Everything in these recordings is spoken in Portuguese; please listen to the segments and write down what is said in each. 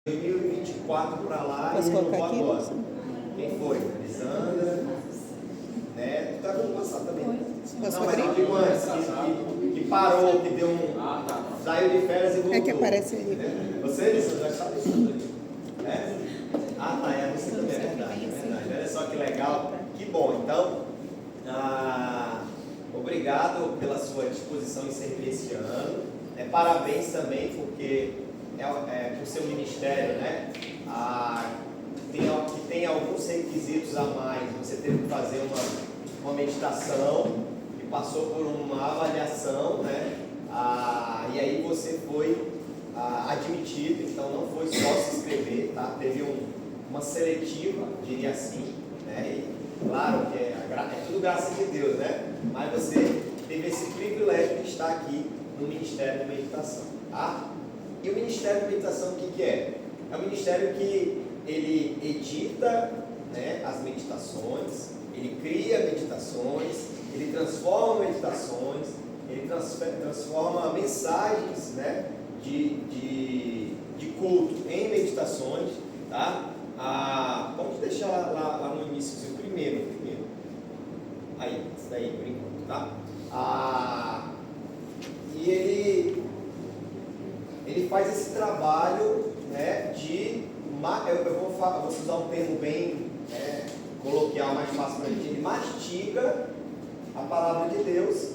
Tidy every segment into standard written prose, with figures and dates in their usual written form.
2024 para lá Posso e colocar renovou aqui? agora. Quem foi? Lisandra, né? Tu tá com passado também. Posso Não, mas abrir? eu digo antes, que parou, que deu saiu de férias e voltou. É que aparece aí. Você, Lisandra, já sabe isso. É? Ah, tá, é você também, é verdade, é verdade. Olha só que legal, que bom. Então, obrigado pela sua disposição em servir esse ano. Parabéns também, porque por seu ministério, né? Que tem alguns requisitos a mais. Você teve que fazer uma meditação e passou por uma avaliação, né? E aí você foi admitido, então não foi só se inscrever, tá? Teve uma seletiva, diria assim, né? E claro que é tudo graça de Deus, né? Mas você teve esse privilégio de estar aqui no Ministério de Meditação, tá? E o Ministério de Meditação, o que é? É um ministério que ele edita, né, as meditações, ele cria meditações, ele transforma meditações, ele transforma mensagens, né, de culto em meditações, tá? Vamos deixar lá no início, primeiro. Aí, isso daí, por enquanto, tá? E ele faz esse trabalho, né, eu vou usar um termo bem coloquial, mais fácil para a gente. Ele mastiga a palavra de Deus,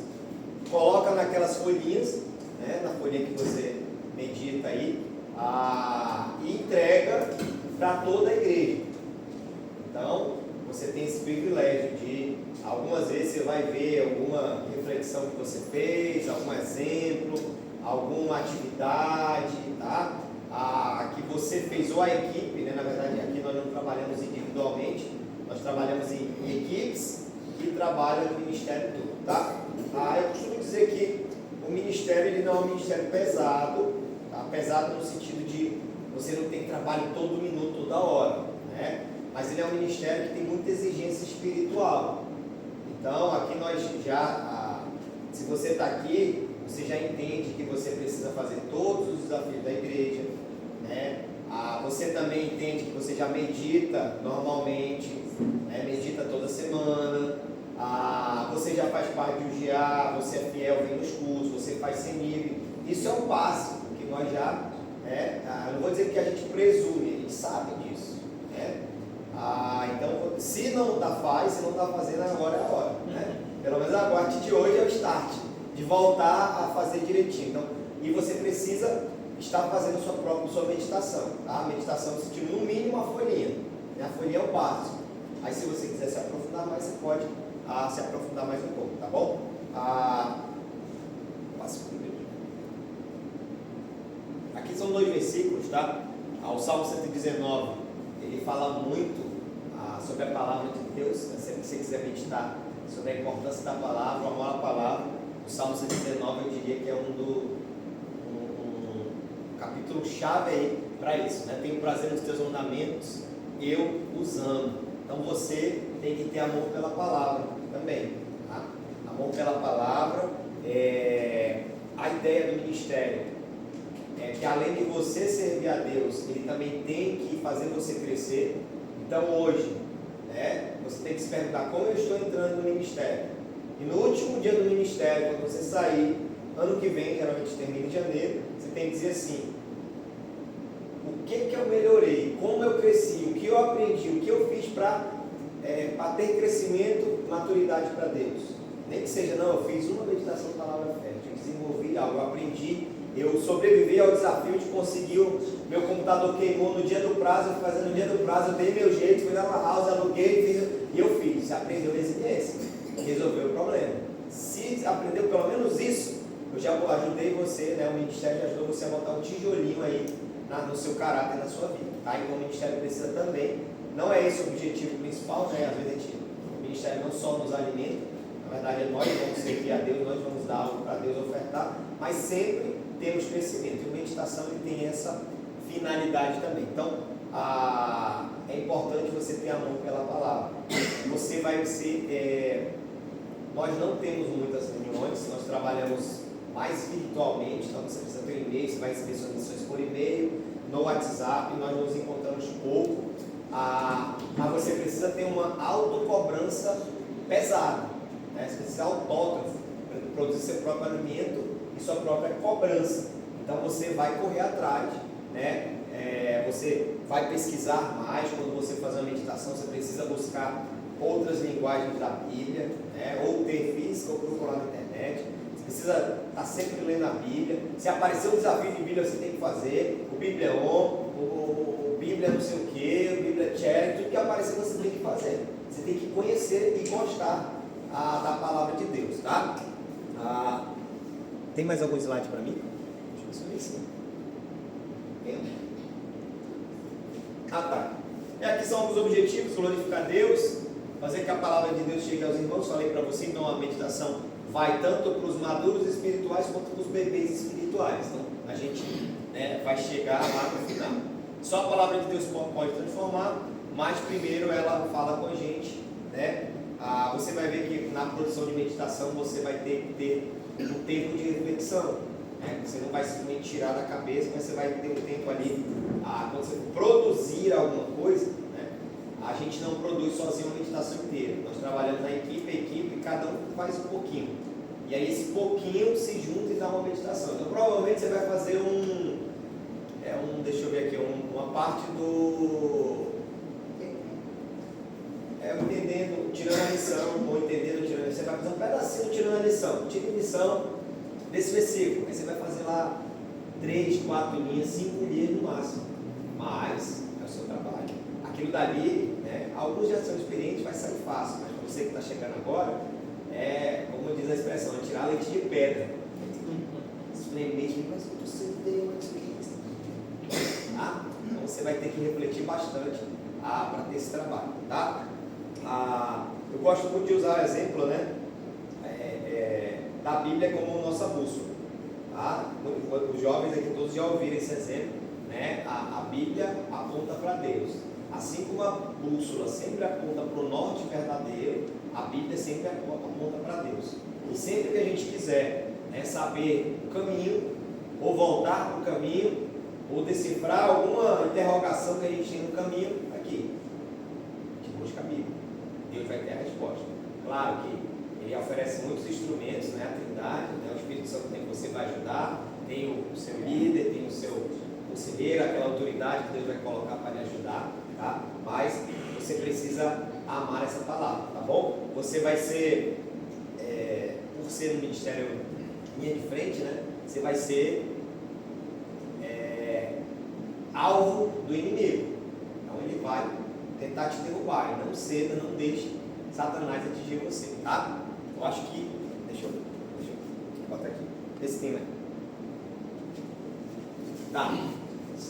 coloca naquelas folhinhas, né, na folhinha que você medita aí, e entrega para toda a igreja. Então, você tem esse privilégio de, algumas vezes você vai ver alguma reflexão que você fez, algum exemplo, alguma atividade, tá? Que você fez, ou a equipe, né? Na verdade, aqui nós não trabalhamos individualmente, nós trabalhamos em equipes que trabalham no ministério todo, tá? Eu costumo dizer que o ministério, ele não é um ministério pesado, tá? Pesado no sentido de você não tem trabalho todo minuto, toda hora, né? Mas ele é um ministério que tem muita exigência espiritual. Então, aqui nós se você está aqui, você já entende que você precisa fazer todos os desafios da igreja, né? Você também entende que você já medita normalmente, né? Medita toda semana, você já faz parte do GA, você é fiel, vem nos cursos, você faz CENIB. Isso é um básico, que nós já, eu não vou dizer que a gente presume, a gente sabe disso, né? Então, se não está fazendo, agora é a hora, né? Pelo menos a partir de hoje é o start, de voltar a fazer direitinho. Então, e você precisa estar fazendo sua meditação, tá? A meditação no sentido, no mínimo, uma folhinha, né? A folhinha é o básico. Aí, se você quiser se aprofundar mais, você pode se aprofundar mais um pouco, tá bom? Passo primeiro. Aqui são 2 versículos, tá? O Salmo 119, ele fala muito sobre a palavra de Deus, né? Sempre que você quiser meditar sobre a importância da palavra, o amor à palavra, o Salmo 119 eu diria que é um capítulo chave aí para isso, né? Tenho prazer nos teus mandamentos, eu os amo. Então você tem que ter amor pela palavra também, tá? Amor pela palavra. A ideia do ministério é que, além de você servir a Deus, ele também tem que fazer você crescer. Então hoje, né, você tem que se perguntar: como eu estou entrando no ministério? E no último dia do ministério, quando você sair, ano que vem, geralmente termina em janeiro, você tem que dizer assim: o que eu melhorei, como eu cresci, o que eu aprendi, o que eu fiz para ter crescimento, maturidade para Deus. Nem que seja, não, eu fiz uma meditação de palavra fé, eu desenvolvi algo, eu aprendi, eu sobrevivi ao desafio de conseguir, meu computador queimou no dia do prazo, eu fui fazendo no dia do prazo, eu dei meu jeito, fui na house, aluguei, e eu fiz. Você aprendeu resiliência, resolveu o problema. Se aprendeu pelo menos isso, eu já ajudei você, né? O ministério já ajudou você a botar um tijolinho aí no seu caráter, na sua vida, tá? Então o ministério precisa também, não é esse o objetivo principal, né? Às vezes o ministério não só nos alimenta, na verdade nós vamos servir a Deus, nós vamos dar algo para Deus ofertar, mas sempre temos crescimento, e a meditação ele tem essa finalidade também. Então, é importante você ter amor pela palavra. Você vai ser, nós não temos muitas reuniões, nós trabalhamos mais virtualmente, então você precisa ter um e-mail, você vai receber suas lições por e-mail, no WhatsApp, nós nos encontramos pouco, mas você precisa ter uma autocobrança pesada, né? Você precisa ser autógrafo, produzir seu próprio alimento e sua própria cobrança. Então você vai correr atrás, né? Você vai pesquisar mais. Quando você faz uma meditação, você precisa buscar outras linguagens da Bíblia, né? Ou ter física ou procurar na internet. Você precisa estar sempre lendo a Bíblia. Se aparecer um desafio de Bíblia, você tem que fazer. O Bíblia On, o Bíblia não sei o que, o Bíblia Cherry, tudo que aparecer você tem que fazer. Você tem que conhecer e gostar da palavra de Deus, tá? Tem mais algum slide para mim? Deixa eu ver se tem. Tá. Aqui são alguns objetivos: glorificar Deus, fazer que a palavra de Deus chegue aos irmãos. Falei para você, então a meditação vai tanto para os maduros espirituais quanto para os bebês espirituais. Então a gente, né, vai chegar lá no final. Só a palavra de Deus pode transformar, mas primeiro ela fala com a gente, né? Você vai ver que na produção de meditação você vai ter que ter um tempo de reflexão, né? Você não vai simplesmente tirar da cabeça, mas você vai ter um tempo ali. Quando você produzir alguma coisa, né? A gente não produz sozinho a meditação inteira. Nós trabalhamos na equipe, e cada um faz um pouquinho. E aí esse pouquinho se junta e dá uma meditação. Então provavelmente você vai fazer deixa eu ver aqui, uma parte do... entendendo, tirando a lição, ou entendendo, tirando a lição. Você vai fazer um pedacinho tirando a lição. Tira a lição desse versículo. Aí você vai fazer lá 3, 4 linhas, 5 linhas no máximo. Mas é o seu trabalho. Aquilo dali, né, alguns já são experientes, vai sair fácil. Mas para você que está chegando agora, como diz a expressão, é tirar leite de pedra. Espremer, mas eu sei tá? Então você vai ter que refletir bastante para ter esse trabalho, tá? Eu gosto muito de usar o exemplo, né, da Bíblia como nossa bússola, tá? Os jovens aqui todos já ouviram esse exemplo, né? A Bíblia aponta para Deus, assim como a bússola sempre aponta para o norte verdadeiro, a Bíblia sempre aponta para Deus. E sempre que a gente quiser, né, saber o caminho, ou voltar para o caminho, ou decifrar alguma interrogação que a gente tem no caminho, aqui, a gente busca a Bíblia. Deus vai ter a resposta. Claro que Ele oferece muitos instrumentos, né? A Trindade, né? O Espírito Santo tem que você vai ajudar, tem o seu líder, tem o seu conselheiro, aquela autoridade que Deus vai colocar para lhe ajudar, tá? Mas você precisa amar essa palavra, tá bom? Você vai ser, por ser um ministério linha de frente, né? Você vai ser alvo do inimigo. Então ele vai tentar te derrubar. E não ceda, não deixe Satanás atingir você, tá? Eu acho que... Deixa eu botar aqui. Esse tema. Tá.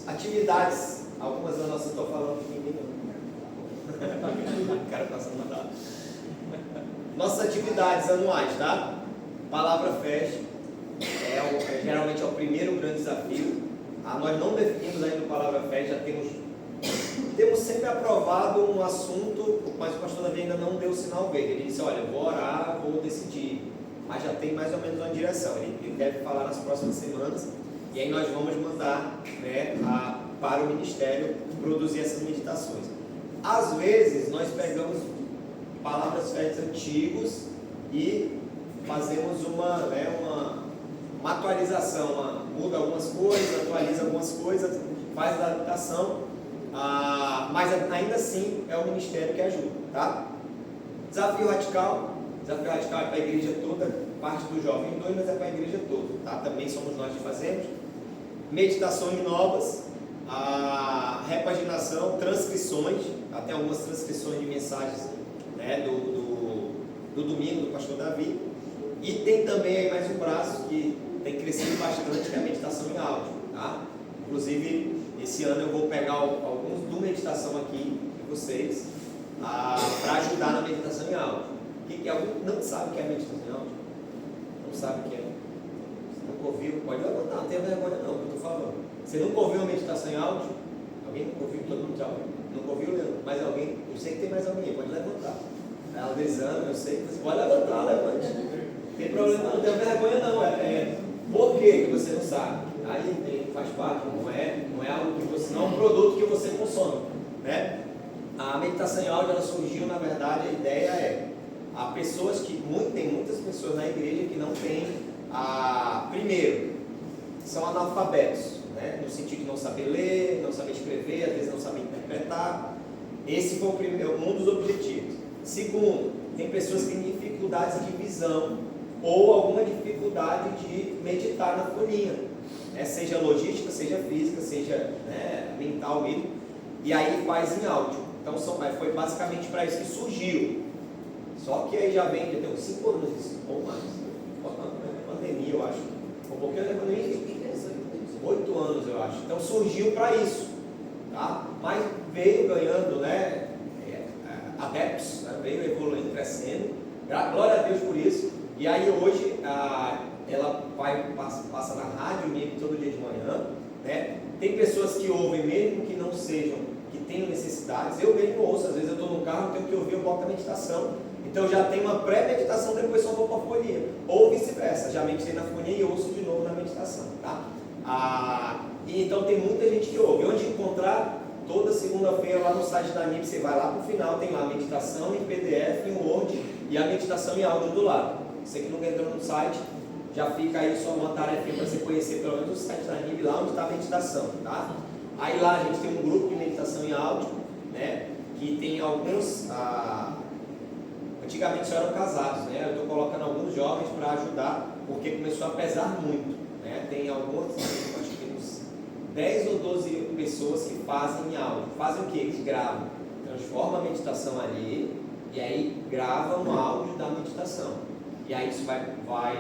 Atividades. Algumas das nossas estou falando aqui. O cara passando na data. Nossas atividades anuais, tá? Palavra Fest. Geralmente é o primeiro grande desafio. Nós não definimos ainda o Palavra Fé, já temos sempre aprovado um assunto, mas o pastor Davi ainda não deu o sinal verde. Ele disse, olha, vou orar, vou decidir, mas já tem mais ou menos uma direção. Ele deve falar nas próximas semanas, e aí nós vamos mandar, né, para o ministério produzir essas meditações. Às vezes nós pegamos palavras fés antigos e fazemos uma atualização, muda algumas coisas, atualiza algumas coisas, faz adaptação, mas ainda assim é o ministério que ajuda, tá? Desafio radical é para a igreja toda, parte do jovem 2, mas é para a igreja toda, tá? Também somos nós que fazemos. Meditações novas, repaginação, transcrições, até algumas transcrições de mensagens, né, do domingo do pastor Davi. E tem também aí mais um braço que tem crescido bastante, que é a meditação em áudio, tá? Inclusive, esse ano eu vou pegar alguns do meditação aqui de vocês, para ajudar na meditação em áudio. Alguém não sabe o que é meditação em áudio? Não sabe o que é? Você nunca ouviu? Pode levantar, não tenha vergonha não, que eu estou falando. Você nunca ouviu uma meditação em áudio? Alguém nunca ouviu? Todo mundo já ouviu? Nunca ouviu, Leandro? Mais alguém? Eu sei que tem mais alguém, pode levantar. A Aldezana, eu sei que você pode levantar, levante. Não tem problema, não tenha vergonha não. Por que você não sabe? Aí faz parte, não é algo que você, não é um produto que você consome, né? A meditação em áudio, ela surgiu, na verdade, a ideia é, há pessoas que, tem muitas pessoas na igreja que não têm, primeiro, são analfabetos, né? No sentido de não saber ler, não saber escrever, às vezes não saber interpretar. Esse foi um dos objetivos. Segundo, tem pessoas que têm dificuldades de visão ou alguma dificuldade de meditar na folhinha, né? Seja logística, seja física, seja, né, mental mesmo, e aí faz em áudio. Então foi basicamente para isso que surgiu. Só que aí já tem uns 5 anos isso, ou mais. Pandemia, eu acho. Um pouquinho da pandemia, 8 anos, eu acho. Então surgiu para isso, tá? Mas veio ganhando, né, adeptos, né? Veio evoluindo, crescendo. Glória a Deus por isso. E aí hoje ela passa na rádio mesmo todo dia de manhã, né? Tem pessoas que ouvem mesmo que não sejam, que tenham necessidades. Eu mesmo ouço, às vezes eu estou no carro, tenho que ouvir, eu boto a meditação. Então já tem uma pré-meditação, depois só vou para a folhinha. Ou vice-versa, já meditei na folhinha e ouço de novo na meditação, tá? E então tem muita gente que ouve. Onde encontrar? Toda segunda-feira lá no site da NIB, você vai lá para o final, tem lá a meditação em PDF, em Word e a meditação em áudio do lado. Você que nunca entrou no site, já fica aí só uma tarefa para você conhecer pelo menos o site da NIB, lá onde está a meditação, tá? Aí lá a gente tem um grupo de meditação em áudio, né? Que tem alguns, antigamente só eram casados, né? Eu estou colocando alguns jovens para ajudar, porque começou a pesar muito, né? Tem alguns, acho que tem uns 10 ou 12 pessoas que fazem em áudio. Fazem o quê? Eles gravam, transformam a meditação ali, e aí gravam o áudio da meditação. E aí isso vai para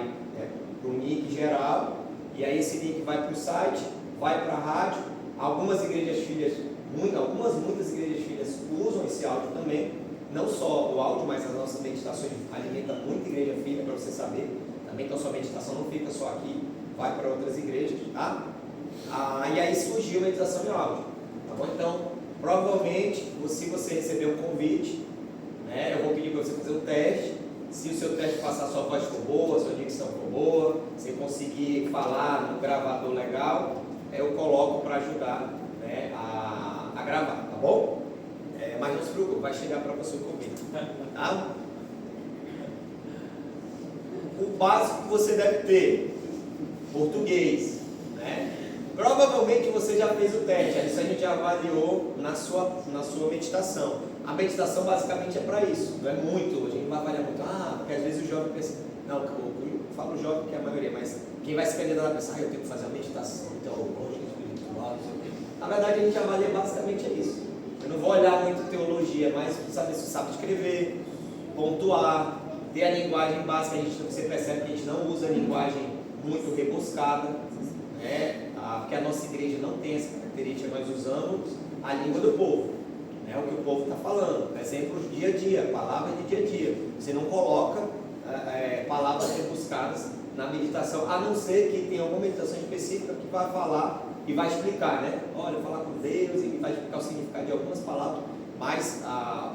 o link geral, e aí esse link vai para o site, vai para a rádio. Algumas igrejas filhas, muitas igrejas filhas usam esse áudio também, não só o áudio, mas as nossas meditações alimentam muita igreja filha, para você saber também que a sua meditação não fica só aqui, vai para outras igrejas, tá? E aí surgiu a meditação em áudio, tá bom? Então, provavelmente, se você receber um convite, né, eu vou pedir para você fazer um teste. Se o seu teste passar, sua voz for boa, sua dicção for boa, você conseguir falar no gravador legal, eu coloco para ajudar, né, a gravar, tá bom? Mas não se preocupe, vai chegar para você o convite, tá? O básico que você deve ter, português, né? Provavelmente você já fez o teste, isso a gente avaliou na sua meditação. A meditação basicamente é para isso, não é muito, a gente não vai avaliar muito, porque às vezes o jovem pensa, não, eu falo jovem que é a maioria, mas quem vai se candidatar vai pensar, eu tenho que fazer a meditação, então lógica espiritual, não sei o quê. Na verdade a gente avalia basicamente isso. Eu não vou olhar muito teologia, mas saber se você sabe escrever, pontuar, ter a linguagem básica. Você percebe que a gente não usa a linguagem muito rebuscada, né? Porque a nossa igreja não tem essa característica, nós usamos a língua do povo, né? O que o povo está falando, exemplos dia a dia, palavras de dia a dia. Você não coloca palavras rebuscadas na meditação, a não ser que tenha alguma meditação específica que vai falar e vai explicar, né? Olha, falar com Deus, e vai explicar o significado de algumas palavras, mas a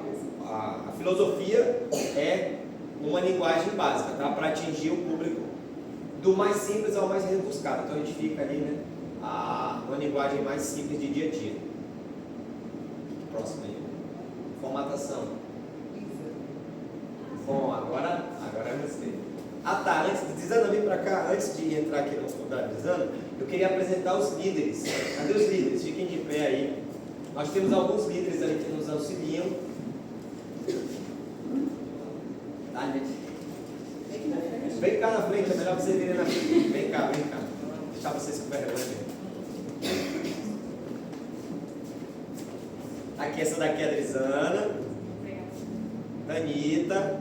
filosofia é uma linguagem básica, tá? Para atingir o público do mais simples ao mais rebuscado. Então a gente fica ali, né? Uma linguagem mais simples de dia a dia. Próximo aí. Formatação. Bom, agora eu gostei. Tá, Dizana, vem para cá, antes de entrar aqui no faculdade, Dizana, eu queria apresentar os líderes. Cadê os líderes? Fiquem de pé aí. Nós temos alguns líderes aí que nos auxiliam. Tá, gente? Vem cá na frente, é melhor vocês virem na frente. Vem cá. Deixar vocês com vergonha. Aqui, essa daqui é a Drizana. Danita.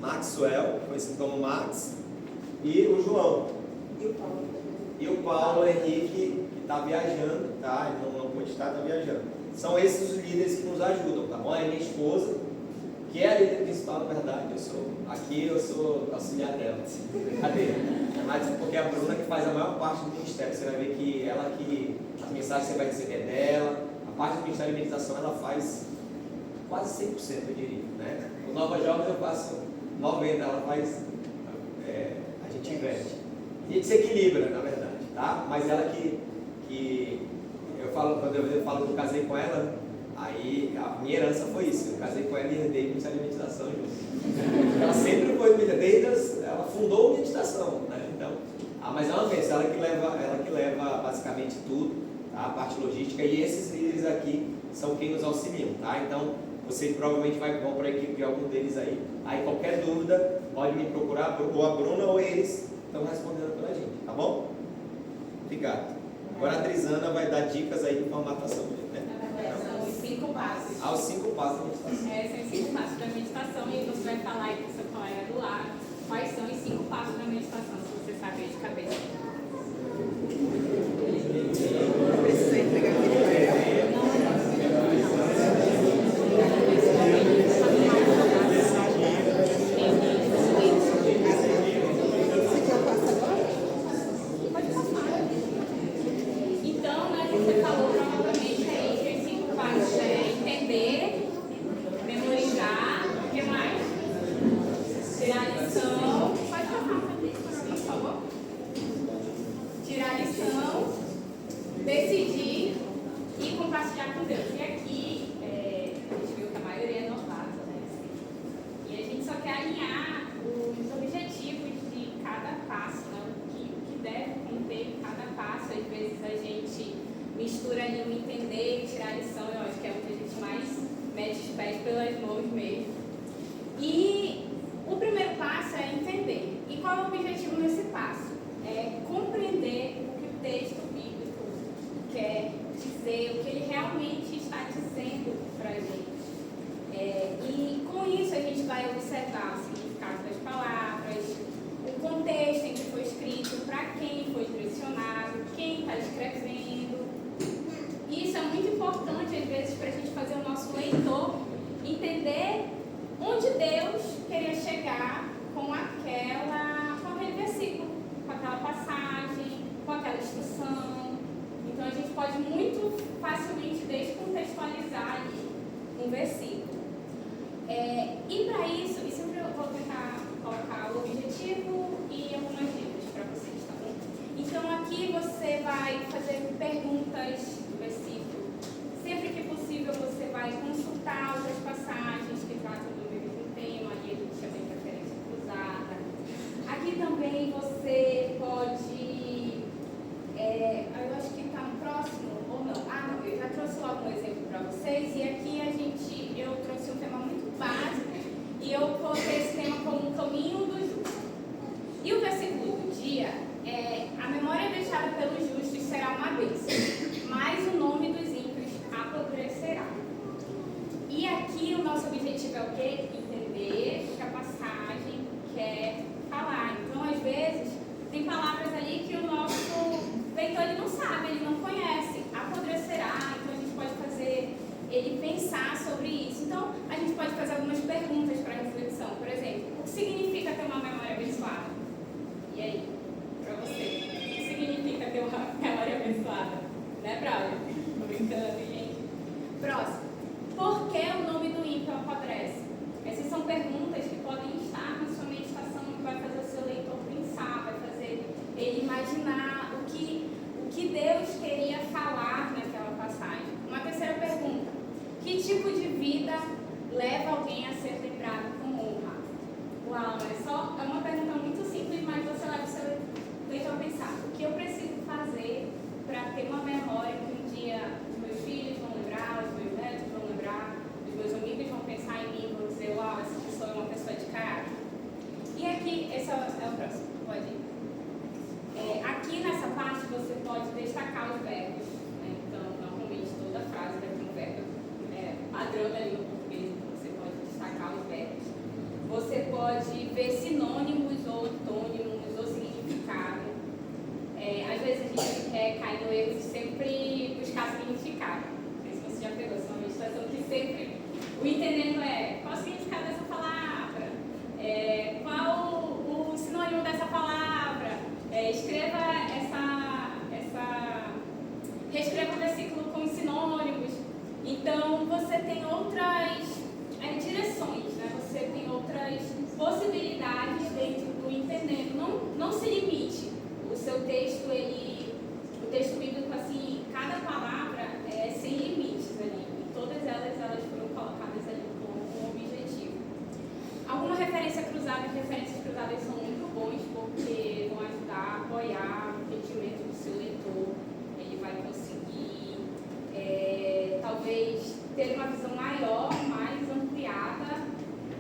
Maxwell, conhecido como Max. E o João. E o Paulo Henrique, que está viajando, tá? Ele não pode estar, está viajando. São esses os líderes que nos ajudam, tá bom? É minha esposa, que é a líder principal, na verdade. Eu sou auxiliar dela. Brincadeira. Mas porque é a Bruna que faz a maior parte do ministério. Você vai ver que ela que as mensagens você vai receber dela. A parte do ministério de meditação ela faz quase 100%, eu diria, né? O Nova Jovens eu faço 90%, ela faz, a gente investe. A gente se equilibra, na verdade, tá? Mas ela que eu falo, quando eu falo que eu casei com ela, aí a minha herança foi isso. Eu casei com ela e herdei muita meditação junto. Ela sempre foi desde ela fundou a meditação, né? Então, mas é uma vez, ela que leva basicamente tudo, tá? A parte logística, e esses líderes aqui são quem nos auxiliam, tá? Então, vocês provavelmente vão para a equipe de algum deles aí. Aí qualquer dúvida, pode me procurar, ou a Bruna ou eles estão respondendo pela gente, tá bom? Obrigado. Agora a Trisana vai dar dicas aí de formatação, né? São os 5 passos. Os 5 passos da meditação. São os 5 passos da meditação, e você vai falar aí com o seu colega do lado quais são os 5 passos da meditação, se você sabe de cabeça. Precisa entregar aquele papel. Decidir e compartilhar com Deus. E aqui, a gente viu que a maioria é novata, né? E a gente só quer alinhar os objetivos de cada passo, né? O que deve conter cada passo. Às vezes a gente mistura ali o entender e tirar a lição. Eu acho que é o que a gente mais mete os pés pelas mãos mesmo. E o primeiro passo é entender. E qual é o objetivo nesse passo? É compreender o que o texto bíblico quer dizer, o que ele realmente está dizendo para a gente. E com isso a gente vai observar o significado das palavras, o contexto em que foi escrito, para quem foi direcionado, quem está escrevendo. Isso é muito importante, às vezes, para a gente fazer o nosso leitor entender onde Deus queria chegar com aquele versículo, com aquela passagem, com aquela instrução. Então a gente pode muito facilmente descontextualizar ali um versículo. E para isso, e sempre eu vou tentar colocar o objetivo e algumas dicas para vocês, tá bom? Então aqui você vai fazer perguntas do versículo. Sempre que possível você vai consultar outras passagens que tratam do mesmo tema, ali a gente chama de referência cruzada. Aqui também você pode, eu acho que está no próximo, ou não? Não, eu já trouxe logo um exemplo para vocês, e aqui eu trouxe um tema muito básico, e eu coloquei esse tema como um caminho do justo. E o versículo do dia é: a memória deixada pelos justos será uma bênção, mas o nome dos ímpios apodrecerá. E aqui o nosso objetivo é o quê? Entender o que a passagem quer falar. Então, às vezes, tem palavras ali que o nosso leitor ele não sabe, ele não conhece. Apodrecerá, então a gente pode fazer ele pensar sobre isso. Então, a gente pode fazer algumas perguntas para reflexão. Por exemplo, o que significa ter uma memória abençoada? E aí, para você, o que significa ter uma memória abençoada? Né, Braulio? Tô brincando, gente. Próximo. Por que o nome do ímpio apodrece? Essas são perguntas que podem estar na sua meditação, que vai fazer o seu leitor pensar, vai fazer ele imaginar o que Deus queria falar naquela passagem. Uma terceira pergunta: que tipo de vida leva alguém a ser lembrado com honra? Uau, é uma pergunta muito simples, mas você leva o seu leitor a pensar: o que eu preciso fazer para ter uma memória que um dia os meus filhos vão lembrar, os meus netos vão lembrar, os meus amigos vão pensar em mim e vão dizer: uau, essa pessoa é uma pessoa de caráter. E aqui, esse é o próximo, pode ir. Aqui nessa parte você pode destacar os verbos, né? Então, normalmente toda frase vai ter um verbo padrão da língua portuguesa, então você pode destacar os verbos. Você pode ver sinônimos ou antônimos ou significado. Às vezes a gente cai no erro de sempre buscar significado. Não sei se você já pegou essa meditação que sempre o entendendo qual o significado dessa palavra, qual o sinônimo dessa palavra. Reescreva o versículo com sinônimos. Então, você tem outras direções, né? Você tem outras possibilidades dentro do entendendo. Não se limite. seu texto, o texto bíblico, assim, cada palavra é sem limites ali. E todas elas foram colocadas ali com um objetivo. Alguma referência cruzada, referências cruzadas são muito bons porque vão ajudar a apoiar o entendimento do seu leitor. Ele vai conseguir, talvez, ter uma visão maior, mais ampliada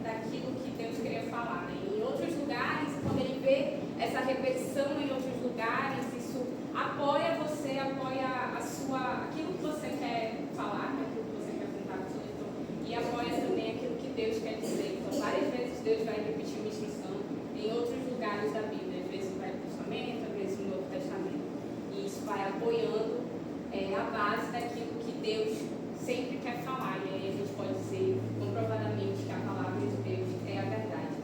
daquilo que Deus queria falar. Né? Em outros lugares, quando ele vê essa repetição em outros lugares, isso apoia você, apoia aquilo que você quer falar, aquilo que você quer contar para o seu leitor, e apoia também aquilo que Deus quer dizer. Então, várias vezes Deus vai repetir uma instrução em outros lugares da Bíblia, às vezes no Velho Testamento, às vezes no Novo Testamento. E isso vai apoiando a base daquilo que Deus sempre quer falar. E aí a gente pode dizer comprovadamente que a palavra de Deus é a verdade.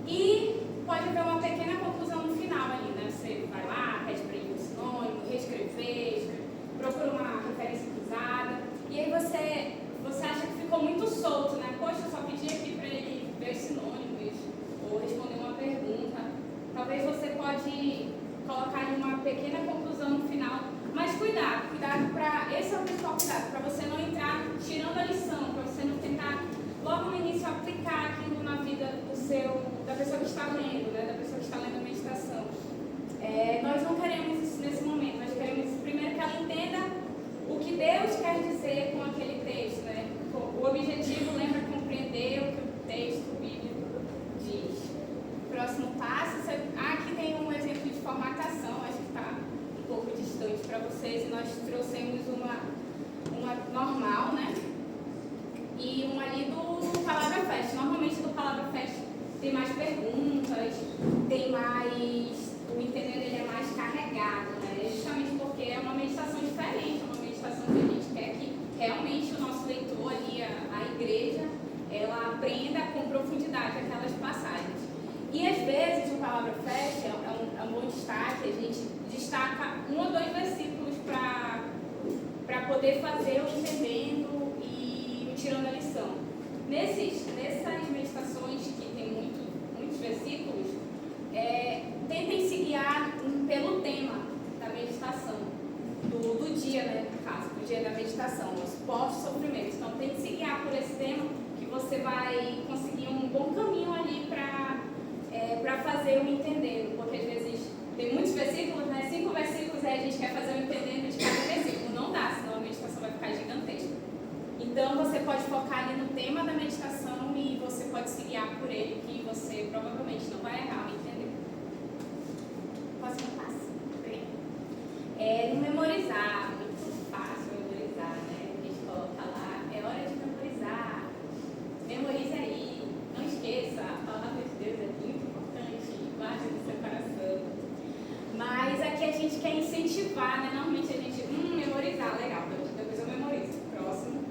E pode haver uma pequena conclusão no final ali, né? Você vai lá, pede para ele um sinônimo, reescrever, procura uma referência cruzada, e aí você acha que ficou muito solto, né? Poxa, eu só pedi aqui para ele ver os sinônimos, ou responder uma pergunta. Talvez você pode colocar ali uma pequena conclusão no final, mas cuidado para, esse é o principal cuidado, para você não entrar tirando a lição, para você não tentar logo no início aplicar aquilo na vida da pessoa que está lendo, né? Da pessoa que está lendo a meditação. Nós não queremos isso nesse momento, nós queremos primeiro que ela entenda o que Deus quer dizer com aquele texto, né? O objetivo, lembra, compreender o que o texto bíblico diz. Próximo passo, aqui tem um exemplo de formatação, acho que está um pouco distante para vocês, e nós trouxemos uma normal, né? E uma ali do Palavra Fest. Normalmente do Palavra Fest tem mais perguntas, tem mais, o entendendo ele é mais carregado, né? Justamente porque é uma meditação diferente, é uma meditação que a gente quer que realmente o nosso leitor ali, a igreja, ela aprenda com profundidade aquelas passagens. E às vezes o Palavra Fest é um bom destaque, a gente destaca 1 ou 2 versículos para poder fazer o entendendo e o tirando a lição. Nessas meditações que tem muitos versículos, tentem se guiar pelo tema da meditação, do dia, né, no caso, do dia da meditação, os pós-sofrimentos. Então, tente se guiar por esse tema, que você vai conseguir um bom caminho ali para fazer o entendendo, porque às vezes tem muitos versículos, né, 5 versículos, aí a gente quer fazer o entendendo de cada versículo. Não dá, senão a meditação vai ficar gigantesca. Então, você pode focar ali no tema da meditação e você pode se guiar por ele, que você provavelmente não vai errar, entendeu? Próximo passo. No memorizar, muito fácil memorizar, né? A gente coloca lá, é hora de memorizar. Memorize aí, não esqueça, a palavra de Deus é muito importante, guarde no seu coração. Mas aqui a gente quer incentivar, né? Normalmente a gente, memorizar, legal, depois eu memorizo. Próximo.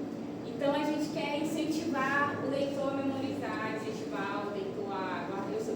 Então a gente quer incentivar o leitor a memorizar, incentivar o leitor a guardar o seu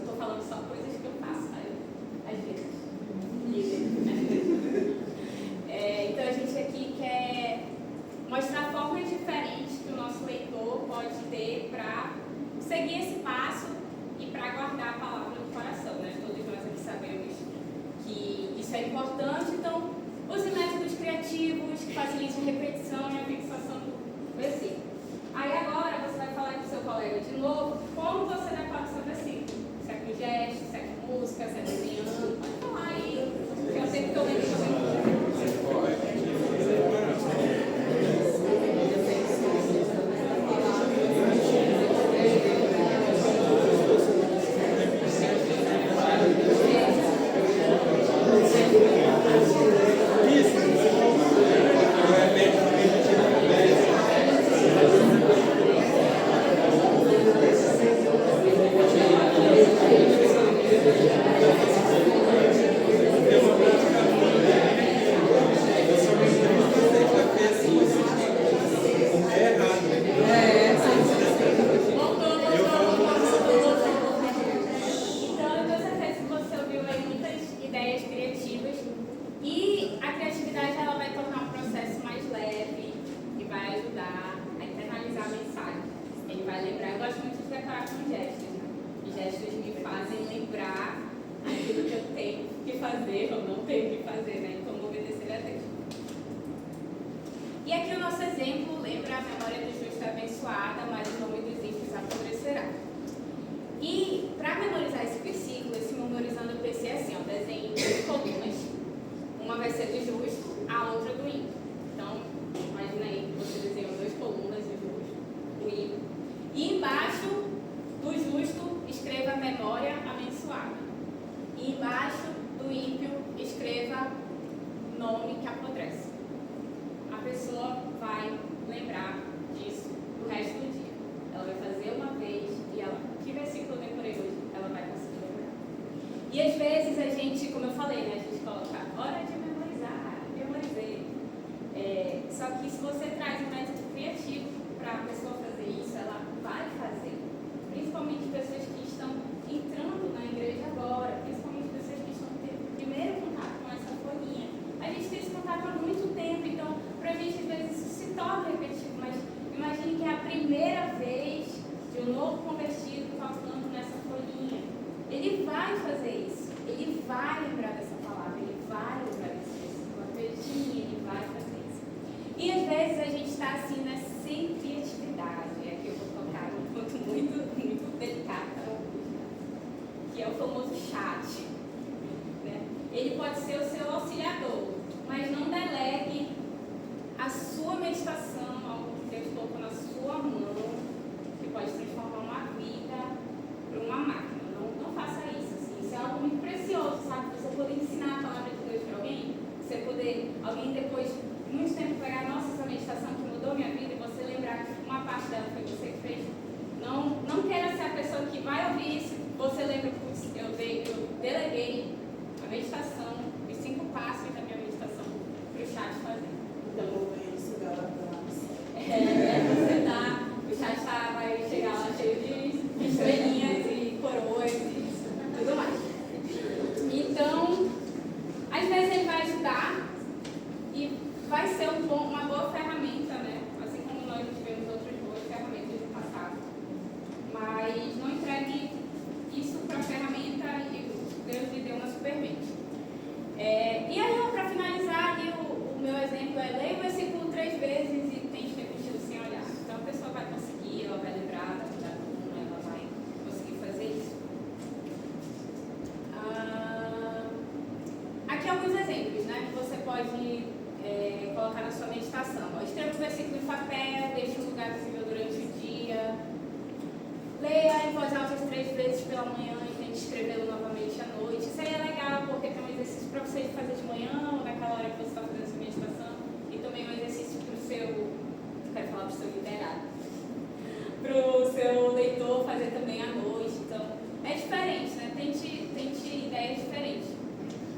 exemplo, lembra, a memória do justo é abençoada, mas o nome dos ímpios apodrecerá. E para memorizar esse versículo, esse memorizando eu pensei assim, ó, desenho 2 colunas, uma vai ser do justo, a outra do ímpio. Então, imagina aí, você desenhou 2 colunas, o justo, o ímpio. E embaixo do justo, escreva memória abençoada. E embaixo do ímpio, escreva nome que apodrece. A pessoa vai lembrar disso o resto do dia. Ela vai fazer uma vez e ela, que versículo eu decorei hoje? Ela vai conseguir lembrar. E às vezes a gente, como eu falei, né, a gente coloca hora de memorizar, memorizei. Só que se você traz um método criativo para a pessoa fazer isso, ela vai fazer. Principalmente pessoas que estão entrando na igreja agora, principalmente pessoas que estão tendo o primeiro contato com essa folhinha. A gente tem esse contato há muito tempo, então para a gente às vezes isso se torna repetitivo, mas imagine que é a primeira vez de um novo convertido faltando nessa folhinha. Ele vai fazer isso, ele vai lembrar dessa palavra, ele vai lembrar desse versículo, acreditinha, ele vai fazer isso. E às vezes a gente está assim, né, sem criatividade. E aqui eu vou tocar um ponto muito delicado para alguns, né? Que é o famoso chat. Né? Ele pode ser o seu auxiliador, mas não delegue a sua meditação, algo que Deus colocou na sua mão, que pode transformar uma vida para uma máquina. Não faça isso. Assim. Isso é algo muito precioso, sabe? Você poder ensinar a palavra de Deus para alguém, você poder, alguém depois de muito tempo pegar, nossa, essa meditação que mudou minha vida, e você lembrar que uma parte dela foi você que fez. Não queira ser a pessoa que vai ouvir isso, você lembra que eu deleguei a meditação, os 5 passos da minha meditação para o chat fazer. Então, o chat vai chegar lá cheio de estrelinhas e coroas e tudo mais. Então, às vezes ele vai ajudar e vai ser uma boa ferramenta, né? Assim como nós tivemos outras boas ferramentas no passado. Mas não entregue isso para a ferramenta e Deus lhe deu uma supermente. E aí, para finalizar, ali, o meu exemplo é leia o versículo 3 vezes e tente repeti-lo sem olhar. Então a pessoa vai conseguir, ela vai lembrar da coluna, ela vai conseguir fazer isso. Aqui alguns exemplos, né, que você pode colocar na sua meditação. Escreva o versículo em papel, deixe um lugar visível durante o dia. Leia em voz alta 3 vezes pela manhã e tente escrevê-lo novamente à noite. Isso aí é legal porque tem um exercício para você fazer de manhã ou naquela hora que você está fazendo a sua meditação. E também um exercício para o seu, quero falar para o seu literário, para o seu leitor fazer também à noite. Então, é diferente, né? Tente ideias diferentes.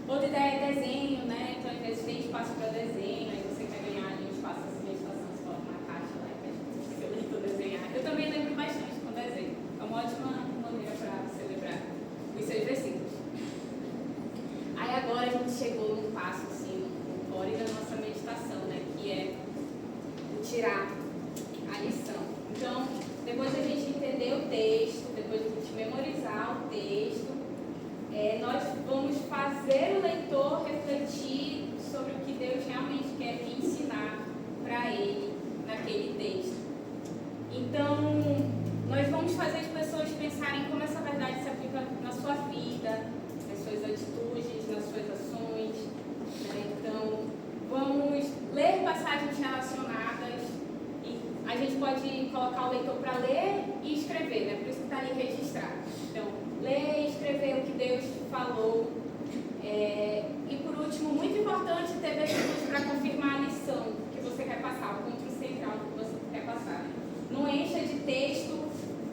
Outra ideia é desenho, né? Então, às vezes tem espaço para desenho, aí você quer ganhar ali um espaço de meditação, você coloca uma caixa lá e pede para o seu leitor desenhar. Eu também lembro bastante com desenho. É uma ótima maneira para celebrar os seus versículos. Aí agora a gente chegou num passo, assim, no core da nossa meditação, né? Que é tirar a lição. Então, depois da gente entender o texto, depois da gente memorizar o texto, nós vamos fazer o leitor refletir sobre o que Deus realmente quer ensinar para ele naquele texto. Então, nós vamos fazer as pessoas pensarem como essa verdade se aplica na sua vida, nas suas atitudes, nas suas ações. Né? Então, vamos ler passagens relacionadas e a gente pode colocar o leitor para ler e escrever, né? Por isso que está ali registrado. Então, ler e escrever o que Deus falou. E por último, muito importante ter versículos para confirmar a lição que você quer passar, o ponto central que você quer passar. Não encha de texto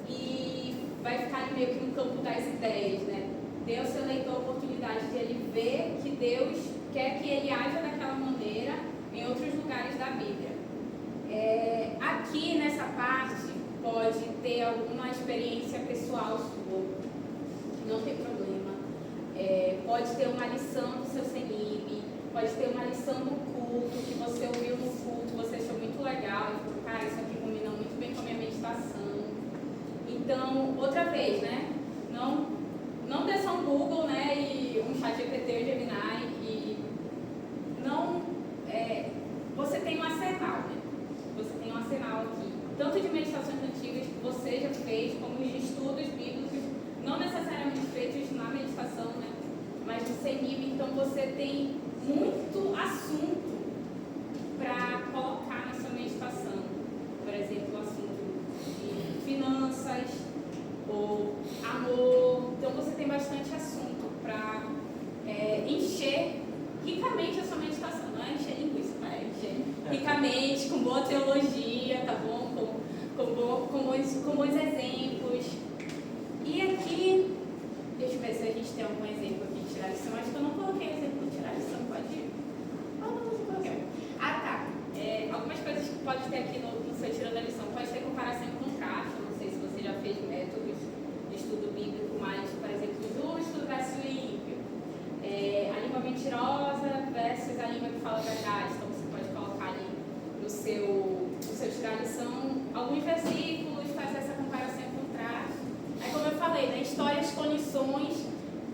e vai ficar ali meio que no campo das ideias, né? Dê ao seu leitor a oportunidade de ele ver que Deus quer que ele haja daquela maneira em outros lugares da Bíblia. Aqui nessa parte pode ter alguma experiência pessoal sua, não tem problema. Pode ter uma lição do seu CNIB, pode ter uma lição do culto, que você ouviu no culto, você achou muito legal, e falou, cara, isso aqui combina muito bem com a minha meditação. Então, outra vez, né? Não dê só um Google, né? E um ChatGPT ou Gemini, e não... você tem um arsenal, né? Você meditações antigas que você já fez, como os estudos bíblicos, não necessariamente feitos na meditação, né? Mas no CENIB, então você tem muito assunto para colocar na sua meditação. Por exemplo, o assunto de finanças ou amor. Então você tem bastante assunto para encher ricamente a sua meditação. Não é encher linguiça, é encher ricamente, com boa teologia, tá bom? Com bons exemplos. E aqui, deixa eu ver se a gente tem algum exemplo aqui de tirar lição. Acho que eu não coloquei exemplo de tirar lição, pode ir? Algumas coisas que pode ter aqui no seu tirando a lição, pode ter comparação e contraste. Eu não sei se você já fez métodos de estudo bíblico, mas, por exemplo, justo versus ímpio, a língua mentirosa versus a língua que fala a verdade. Então você pode colocar ali no seu tirar a lição alguns versículos, fazer essa comparação e contraste. Aí, como eu falei, né, histórias com lições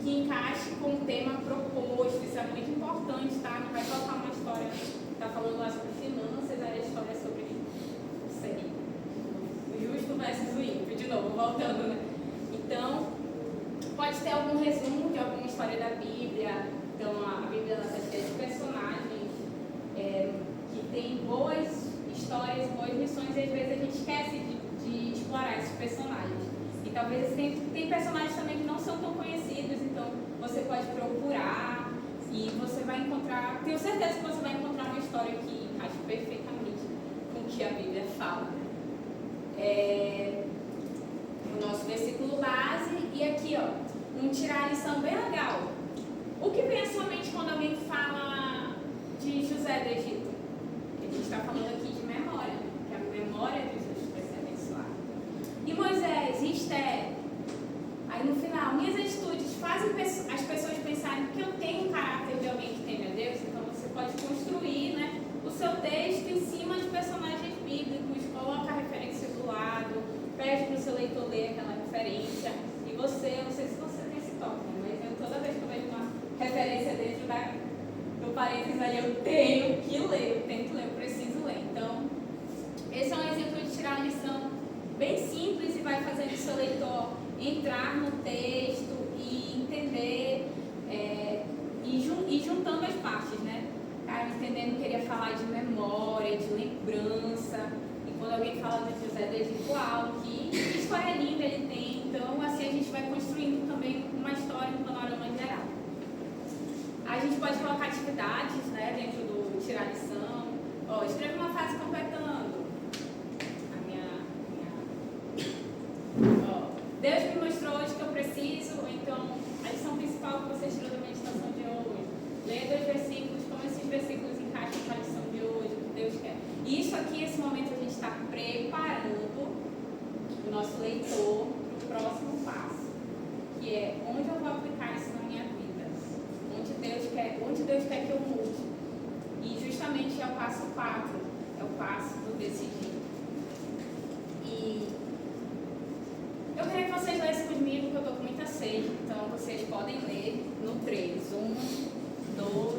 que encaixem com o tema proposto. Isso é muito importante, tá? Não vai colocar uma história, tá falando lá sobre finanças, aí a história é sobre, não sei, o justo versus o ímpio, de novo, voltando, né? Então, pode ter algum resumo de alguma história da Bíblia. Então, a Bíblia está cheia de personagens que tem boas histórias, boas lições, e às vezes a gente esquece de explorar esses personagens. E talvez tem personagens também que não são tão conhecidos, então você pode procurar e você vai encontrar, tenho certeza que você vai encontrar uma história que encaixa perfeitamente com o que a Bíblia fala. O nosso versículo base, e aqui, ó, um tirar a lição bem legal. O que vem à sua mente quando alguém fala de José do Egito? A gente está falando aqui de memória, que a memória de Jesus vai ser abençoada. E Moisés, e Esther. Aí no final, minhas atitudes fazem as pessoas pensarem que eu tenho um caráter de alguém que teme a Deus. Então você pode construir, né, o seu texto em cima de personagens bíblicos, coloca a referência do lado, pede para o seu leitor ler aquela referência. E você, eu não sei se você tem esse toque, né, mas toda vez que eu vejo uma referência dentro do parênteses ali, eu tenho que ler, eu preciso ler. Então, esse é um exemplo de tirar a lição bem simples e vai fazendo o seu leitor entrar no texto e entender e juntando as partes, né? Cara, entendendo que ele ia falar de memória, de lembrança. E quando alguém fala de José do Egito, uau, que história linda ele tem. Então, assim a gente vai construindo também uma história, um panorama geral. A gente pode colocar atividades, né, dentro do tirar lição. Ó, escreve uma frase completando. Deus me mostrou hoje que eu preciso, ou então a lição principal que você tirou da meditação de hoje. Leia 2 versículos, como esses versículos encaixam com a lição de hoje, o que Deus quer. E isso aqui, esse momento, a gente está preparando o nosso leitor para o próximo passo, que é onde eu vou aplicar isso na minha vida, onde Deus quer que eu mude. E justamente é o passo 4, é o passo do decidir. E eu queria que vocês lessem comigo, porque eu estou com muita sede, então vocês podem ler no 3. 1, 2,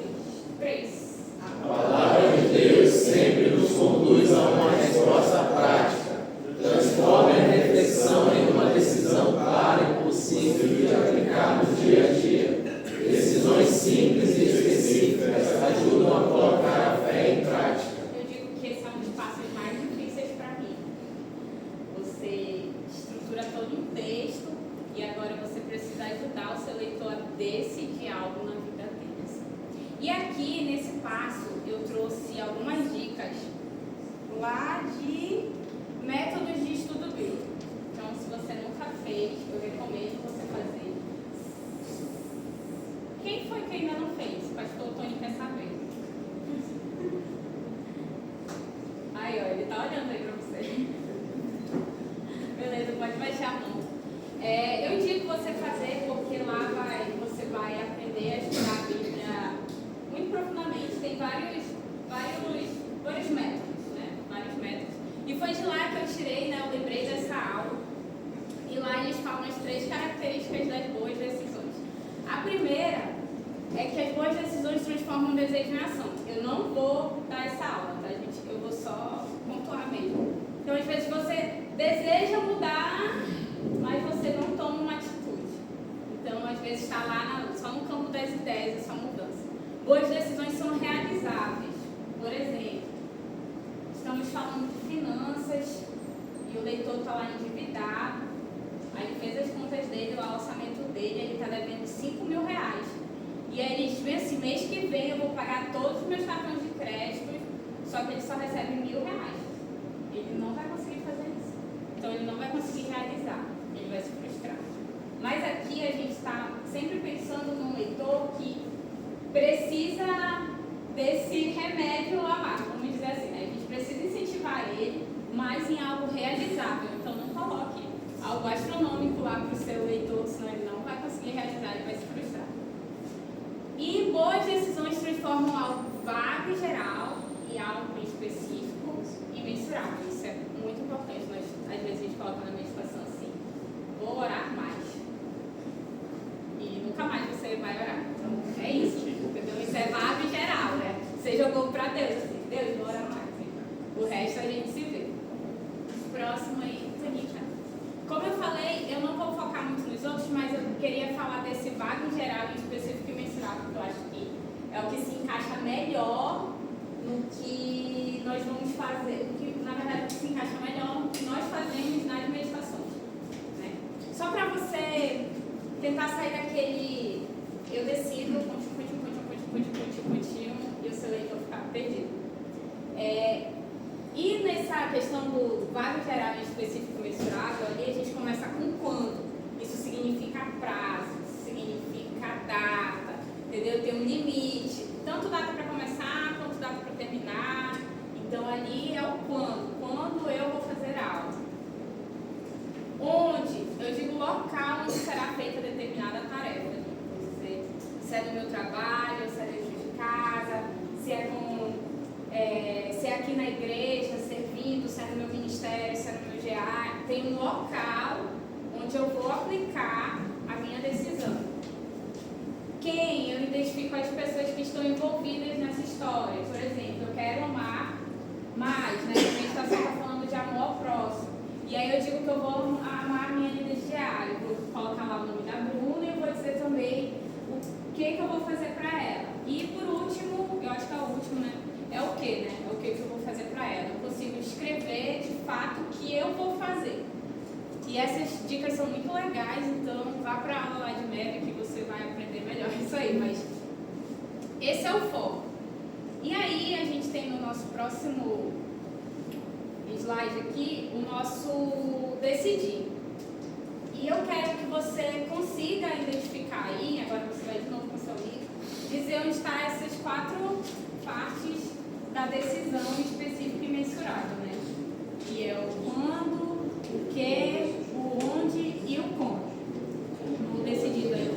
3. A palavra de Deus sempre nos conduz a uma resposta prática, transforma a reflexão em uma decisão clara e possível de aplicar no dia a dia. Decisões simples e específicas ajudam a colocar a fé em prática. Eu digo que esse é um dos passos mais difíceis para mim. Você estrutura todo um texto e agora você precisa ajudar o seu leitor a decidir algo na vida deles. E aqui, nesse passo, eu trouxe algumas dicas lá de métodos de estudo bíblico. Então, se você nunca fez, eu recomendo você fazer. Quem foi que ainda não fez? O pastor Tony quer saber. Aí, ó, ele tá olhando aí pra você. Beleza, pode baixar a mão. Eu indico você fazer, porque lá você vai aprender a estudar a Bíblia muito profundamente. Tem vários métodos, né? Vários métodos. E foi de lá que eu tirei, né? Eu lembrei dessa aula. E lá eles falam as 3 características das boas decisões. A primeira é que as boas decisões transformam um desejo em ação. Eu não vou dar essa aula, tá, gente? Eu vou só pontuar mesmo. Então, às vezes você Boas decisões são realizáveis. Por exemplo, estamos falando de finanças e o leitor está lá endividado. Aí ele fez as contas dele, o orçamento dele, ele está devendo R$5.000. E aí ele diz bem assim, mês que vem eu vou pagar todos os meus cartões de crédito, só que ele só recebe R$1.000. Ele não vai conseguir fazer isso. Então ele não vai conseguir realizar, ele vai se frustrar. Mas aqui a gente está sempre pensando num leitor que precisa desse remédio amargo, vamos dizer assim, né? A gente precisa incentivar ele, mas em algo realizável. Então não coloque algo astronômico lá para o seu leitor, senão ele não vai conseguir realizar, ele vai se frustrar. E boas decisões transformam algo vago e geral e algo específico e mensurável. Isso é muito importante. Nós, às vezes a gente coloca na meditação assim, vou orar mais. E nunca mais você vai orar. Então é isso, entendeu? Isso é vago e geral, né? Você jogou para Deus, assim, Deus, vou orar mais. O resto a gente se vê. Próximo aí, Tanica. Como eu falei, eu não vou focar muito nos outros, mas eu queria falar desse vago em geral, em específico e mensurável, que eu acho que é o que se encaixa melhor no que nós vamos fazer, no que, na verdade, o que se encaixa melhor no que nós fazemos nas meditações. Né? Só para você tentar sair daquele eu decido, e o seu leitor ficar perdido. E nessa questão do vago geral e específico mensurável, ali a gente começa com quando. Isso significa prazo, significa data, entendeu? Tem um limite, tanto data para começar quanto data para terminar. Então ali é o quando eu vou fazer algo. Onde? Eu digo local onde será feita determinada tarefa. Vou dizer, se é no meu trabalho, se é dentro de casa, se é aqui na igreja, servindo, se é no meu ministério, se é no meu GA, tem um local onde eu vou aplicar a minha decisão. Quem? Eu identifico as pessoas que estão envolvidas nessa história. Por exemplo, eu quero amar mais, né? A meditação está falando de amor ao próximo. E aí eu digo que eu vou amar a minha líder de GA. Eu vou colocar lá o nome da Bruna e eu vou dizer também o que eu vou fazer para ela. E por último, eu acho que é o último, né? É o que, né? É o que eu vou fazer para ela. Eu consigo escrever de fato o que eu vou fazer. E essas dicas são muito legais, então vá para a aula lá de MEV que você vai aprender melhor isso aí. Mas esse é o foco. E aí a gente tem no nosso próximo slide aqui o nosso decidir. E eu quero que você consiga identificar aí, agora você vai de novo com o seu livro, dizer onde estão essas 4 partes da decisão específica e mensurável, né? Que é o quando, o que, o onde e o como. No decidido aí.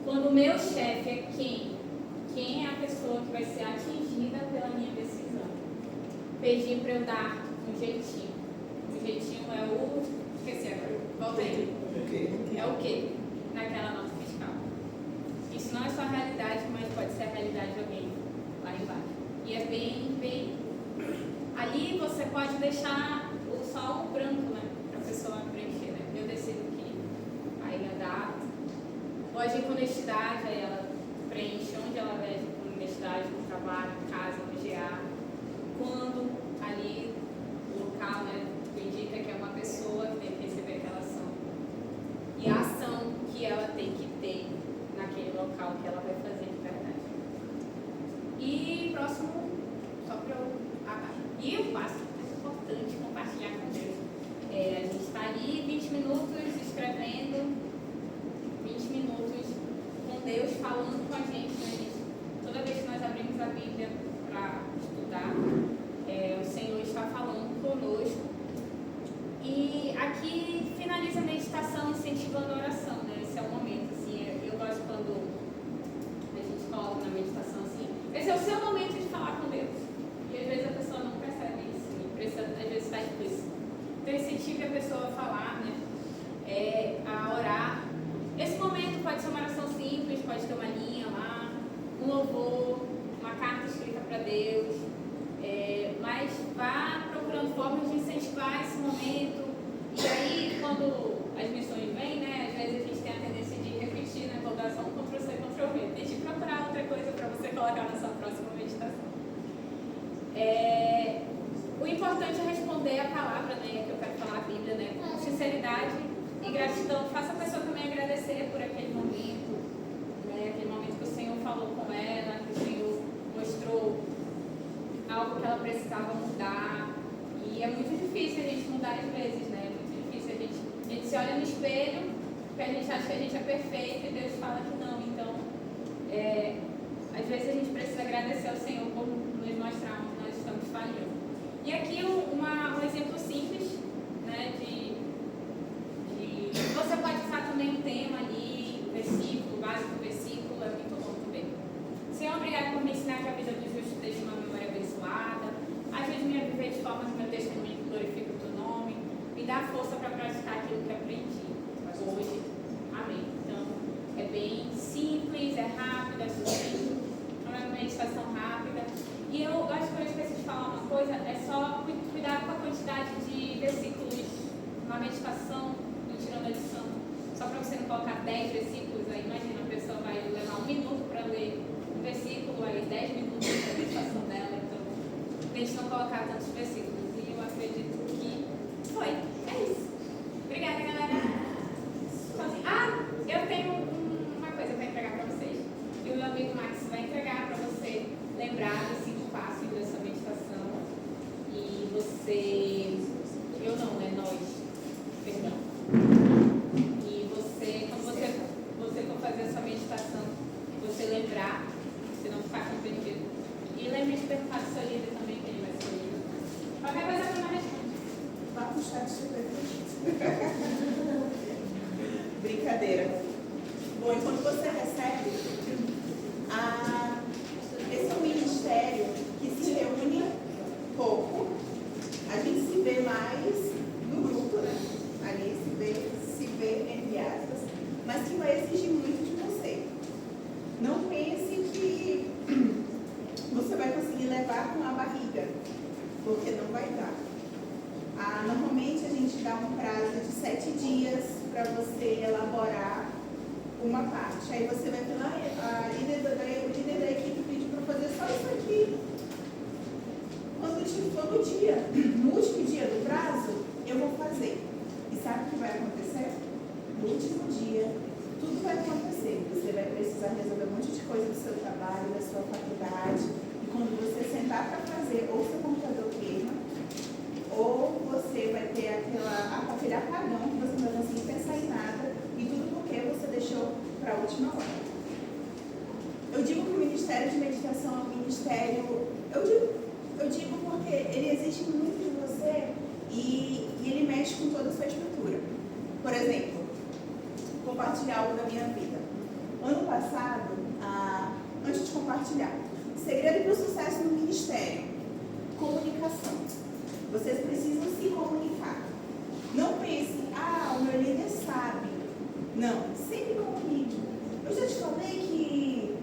Quando o meu chefe é quem é a pessoa que vai ser atingida pela minha decisão? Pedir para eu dar um jeitinho. O jeitinho é o... Esqueci agora. Volta aí. É o quê? Naquela nota fiscal. Isso não é só a realidade, mas pode ser a realidade de alguém lá embaixo. E é bem... Ali você pode deixar só o branco, né? Para a pessoa preencher, né? Eu decido que aí a data. Pode ir com honestidade, aí ela preenche onde ela vai agir com honestidade, no trabalho, em casa, no GA. Quando ali o local, né, indica que é uma pessoa que tem que receber aquela ação. E a ação que ela tem que ter naquele local que ela vai fazer de verdade. E próximo, só para eu abaixo. E o passo mais importante, compartilhar com Deus. ali 20 minutos escrevendo, 20 minutos com Deus falando com a gente, né? Toda vez que nós abrimos a Bíblia para estudar, o Senhor está falando conosco. E aqui finaliza a meditação incentivando a oração, né? Esse é o momento, assim, eu gosto quando a gente coloca na meditação assim, esse é o seu momento de falar com Deus. E às vezes a pessoa não percebe isso, e precisa, às vezes está explícito. Então incentive a pessoa a falar, né? A orar. Esse momento pode ser uma oração simples, pode ter uma linha lá, um louvor, uma carta escrita para Deus, mas vá procurando formas de incentivar esse momento. E aí, quando as missões vêm, né, às vezes a gente tem a tendência de repetir, né, vou dar só um Ctrl+C, Ctrl+V. Tente procurar outra coisa para você colocar na sua próxima meditação. O importante é responder a palavra, né, que eu quero falar, a Bíblia, né, com sinceridade e gratidão. Faça a pessoa também agradecer por aquele momento, né, aquele momento que o Senhor falou com ela, que o Senhor mostrou algo que ela precisava mudar. E é muito difícil a gente mudar às vezes, né? É muito difícil. A gente se olha no espelho, porque a gente acha que a gente é perfeito e Deus fala que não. Então, às vezes a gente precisa agradecer ao Senhor por nos mostrar onde nós estamos falhando. E aqui um exemplo simples, né? Você pode usar também um tema ali, um versículo, o básico do versículo, é muito bom também. Senhor, obrigado por me ensinar que a vida do justo deixa uma memória abençoada. Ajude-me a viver de forma que meu testemunho glorifique o teu nome. Me dá força para praticar aquilo que aprendi hoje. Amém. Então, é bem simples, é rápido, é sucinto. É uma meditação rápida. E eu acho que eu esqueci de falar uma coisa, é só cuidar com a quantidade de versículos na meditação, no tirando a lição. Só para você não colocar 10 versículos, aí imagina, a pessoa vai levar 1 minuto para ler um versículo, aí 10 minutos para a meditação dela. Então, tente não colocar tantos versículos. E eu acredito que foi. É isso. Obrigada, galera. Eu tenho uma coisa para entregar para vocês. E o meu amigo Max vai entregar para você lembrar dos 5 passos dessa meditação. E você... Eu não, né? Nós. Perdão. E você, quando você for fazer essa meditação, você lembrar, você não ficar compreendido. E lembre de perguntar do seu líder também, que ele vai ser líder. Qualquer coisa que eu não responde. Vá puxar de super. Brincadeira. Bom, enquanto você recebe, esse é um ministério que se reúne pouco. A gente se vê mais no grupo, né? Ali se vê entre aspas, mas que vai exigir muito de você. Não pense que você vai conseguir levar com a barriga, porque não vai dar. Normalmente a gente dá um prazo de 7 dias para você elaborar uma parte. Aí você vai falar, o líder da equipe pediu para fazer só isso aqui. No último dia do prazo, eu vou fazer. E sabe o que vai acontecer? No último dia, tudo vai acontecer. Você vai precisar resolver um monte de coisa do seu trabalho, da sua faculdade. E quando você sentar para fazer, ou seu computador queima, ou você vai ter aquele apagão que você não vai conseguir pensar em nada. E tudo porque você deixou para a última hora. Eu digo que o Ministério de Meditação é um ministério... Eu digo porque ele exige muito de você e ele mexe com toda a sua estrutura. Por exemplo, compartilhar algo da minha vida. Ano passado, antes de compartilhar, segredo para o sucesso no ministério: comunicação. Vocês precisam se comunicar. Não pense, o meu líder sabe. Não, sempre comunique. Eu já te falei que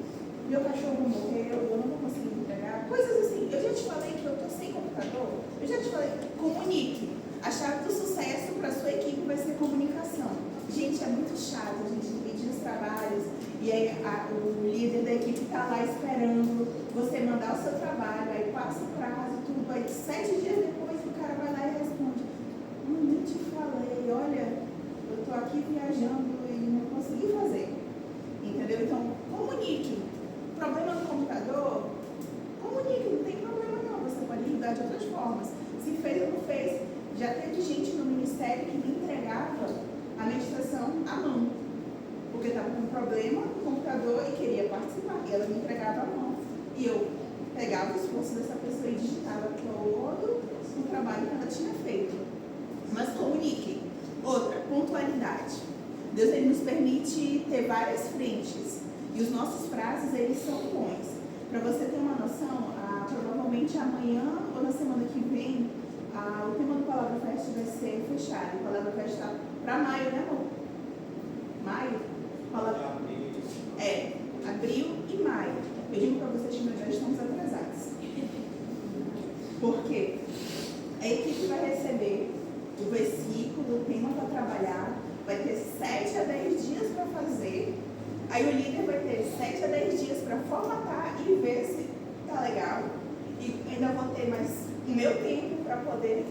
meu cachorro morreu, eu não vou conseguir entregar. Coisas assim. Eu já te falei que eu estou sem computador. Eu já te falei, comunique. A chave do sucesso para a sua equipe vai ser comunicação. Gente, é muito chato a gente dividir os trabalhos e aí o líder da equipe está lá esperando você mandar o seu trabalho, aí passa o prazo, tudo, aí 7 dias depois o cara vai lá e responde: nem te falei, olha, eu estou aqui viajando e não consegui fazer. Entendeu? Então, comunique. Problema no computador? Comunique, não tem problema não, você pode ajudar de outras formas. Se fez ou não fez, já teve gente no ministério que me entregava problema no computador e queria participar. E ela me entregava a mão. E eu pegava o esforço dessa pessoa e digitava todo o trabalho que ela tinha feito. Mas comunique. Outra, pontualidade. Deus ele nos permite ter várias frentes. E os nossos prazos, eles são bons. Para você ter uma noção, provavelmente amanhã ou na semana que vem, o tema do Palavra Fest vai ser fechado. O Palavra Fest está para maio, né, amor? Maio? Abril e maio. Eu digo para vocês que nós já estamos atrasados. Por quê? A equipe vai receber o versículo, o tema para trabalhar, vai ter 7 a 10 dias para fazer. Aí o líder vai ter 7 a 10 dias para formatar e ver se tá legal. E ainda vou ter mais o meu tempo para poder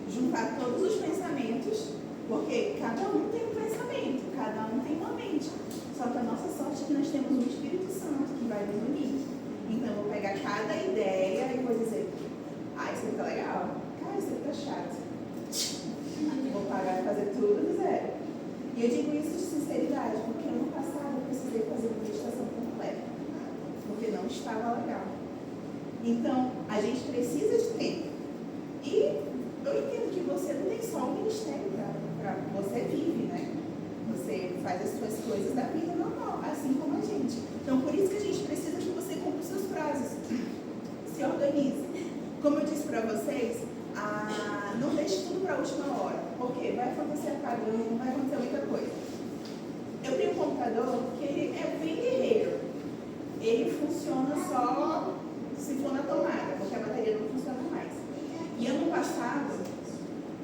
juntar todos os pensamentos, porque cada um tem um pensamento, cada um tem uma mente. Só que a nossa sorte é que nós temos um Espírito Santo que vai nos unir. Então eu vou pegar cada ideia e vou dizer, isso aqui tá legal, isso aqui tá chato. Vou pagar e fazer tudo do zero. E eu digo isso de sinceridade, porque ano passado eu precisei fazer uma meditação completa, porque não estava legal. Então, a gente precisa de tempo. E eu entendo que você não tem só um ministério para você vive, né? Você faz as suas coisas da vida normal, assim como a gente. Então, por isso que a gente precisa que você cumpra os seus prazos. Se organize. Como eu disse para vocês, não deixe tudo para a última hora, porque vai acontecer apagão, vai acontecer muita coisa. Eu tenho um computador que ele é bem guerreiro. Ele funciona só se for na tomada, porque a bateria não funciona mais. E ano passado,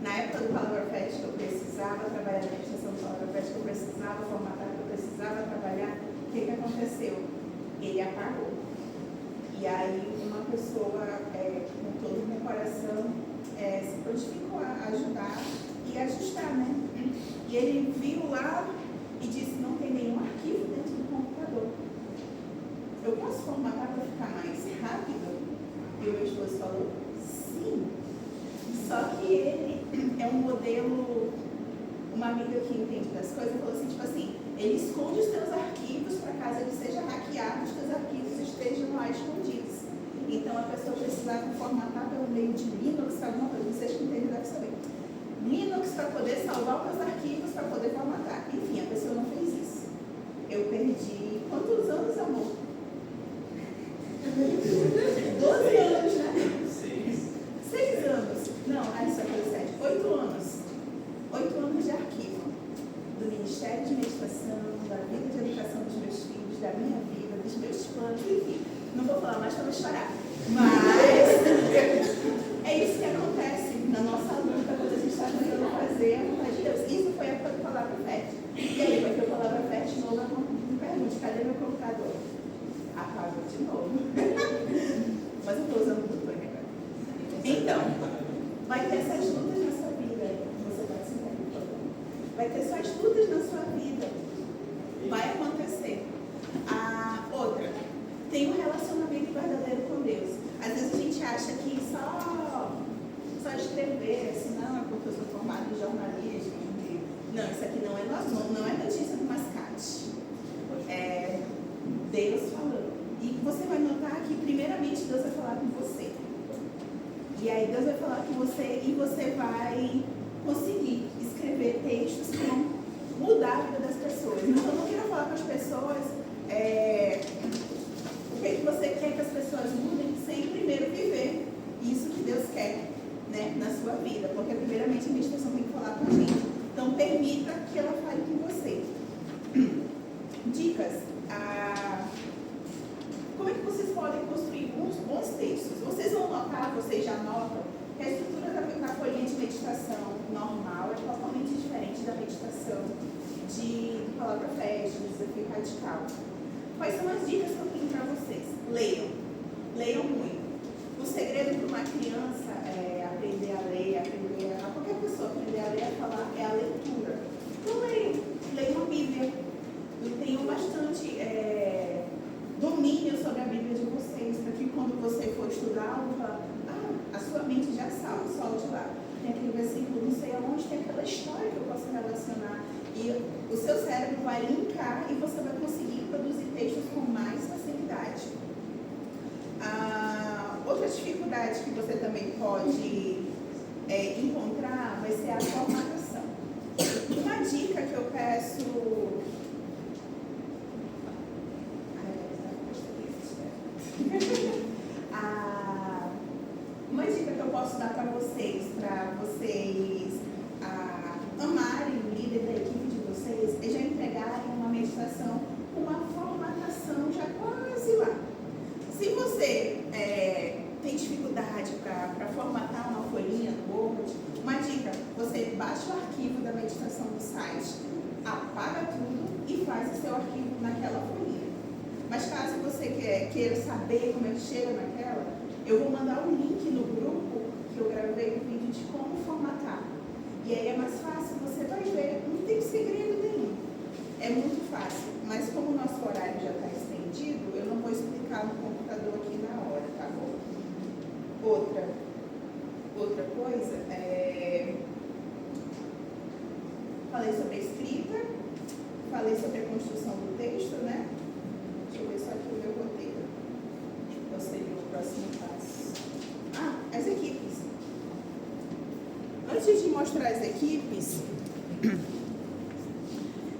na época do Palavra Fest, que eu precisava trabalhar na meditação do Palavra Fest, que eu precisava formatar, que eu precisava trabalhar, o que aconteceu? Ele apagou. E aí uma pessoa, com todo o meu coração, se prontificou a ajudar e ajustar, né? E ele viu lá e disse, não tem nenhum arquivo dentro do computador. Eu posso formatar para ficar mais rápido? E o meu esposo falou, sim. Só que ele é um modelo, uma amiga que entende das coisas, falou assim, ele esconde os teus arquivos para caso ele seja hackeado, os teus arquivos estejam lá escondidos. Então a pessoa precisava formatar pelo meio de Linux, alguma coisa, vocês que entendem devem saber. Linux para poder salvar os teus arquivos, para poder formatar. Enfim, a pessoa não fez isso. Eu perdi, quantos anos, amor? 12 anos, né? 6 anos. Não, isso foi 7. 8 anos. 8 anos de arquivo. Do Ministério de Meditação, da vida de educação dos meus filhos, da minha vida, dos meus planos, enfim. Não vou falar mais para não chorar. Mas é isso que acontece na nossa luta quando a gente está tentando fazer a vontade de Deus. Isso foi a época do Palavra Fest. E aí vai ter o Palavra Fest novo, não me pergunte, cadê meu computador? Apagou de novo. Mas eu estou usando o botão agora. Então, vai ter essas lutas na sua vida. Você pode se perguntar. Vai ter suas lutas na sua vida. Vai acontecer. Outra, tem um relacionamento verdadeiro com Deus. Às vezes a gente acha que só escrever, assim, não, porque eu sou formado em jornalismo. Não, isso aqui não é notícia do mascate. É Deus falando. E você vai notar que primeiramente Deus vai falar com você. E aí Deus vai falar com você e você vai conseguir escrever textos que vão mudar a vida das pessoas. Então eu não quero falar com as pessoas o que você quer que as pessoas mudem sem primeiro viver isso que Deus quer, né, na sua vida. Porque primeiramente a meditação tem que falar com a gente. Então permita que ela fale com você. Dicas. Como é que vocês podem construir bons textos? Vocês vão notar, vocês já notam, que a estrutura da folhinha de meditação normal é totalmente diferente da meditação de Palavra Fest, de Desafio Radical. Quais são as dicas que eu tenho para vocês? Leiam. Leiam muito. O segredo para uma criança aprender a ler, qualquer pessoa aprender a ler, a falar, é a leitura. Então leiam. Leiam a Bíblia. Eu tenho bastante domínio sobre a Bíblia de vocês, para que quando você for estudar, a sua mente já solte lá. Tem aquele versículo, não sei aonde, tem aquela história que eu posso relacionar. E o seu cérebro vai linkar e você vai conseguir produzir textos com mais facilidade. Outra dificuldade que você também pode encontrar vai ser a formatação. Uma dica que eu peço... Uma dica que eu posso dar para vocês amarem o líder da equipe de vocês, é já entregarem uma meditação com uma formatação já quase lá. Se você tem dificuldade para formatar uma folhinha no Word, uma dica: você baixa o arquivo da meditação do site, apaga tudo e faz o seu arquivo naquela folhinha. Mas caso você queira saber como é que chega naquela, eu vou mandar um link no grupo que eu gravei um vídeo de como formatar. E aí é mais fácil, você vai ver, não tem segredo nenhum. É muito fácil, mas como o nosso horário já está estendido, eu não vou explicar no computador aqui na hora, tá bom? Outra coisa, falei sobre a escrita, falei sobre a construção do texto, né? Deixa eu ver só aqui o meu roteiro. Qual seria o próximo passo? As equipes. Antes de mostrar as equipes,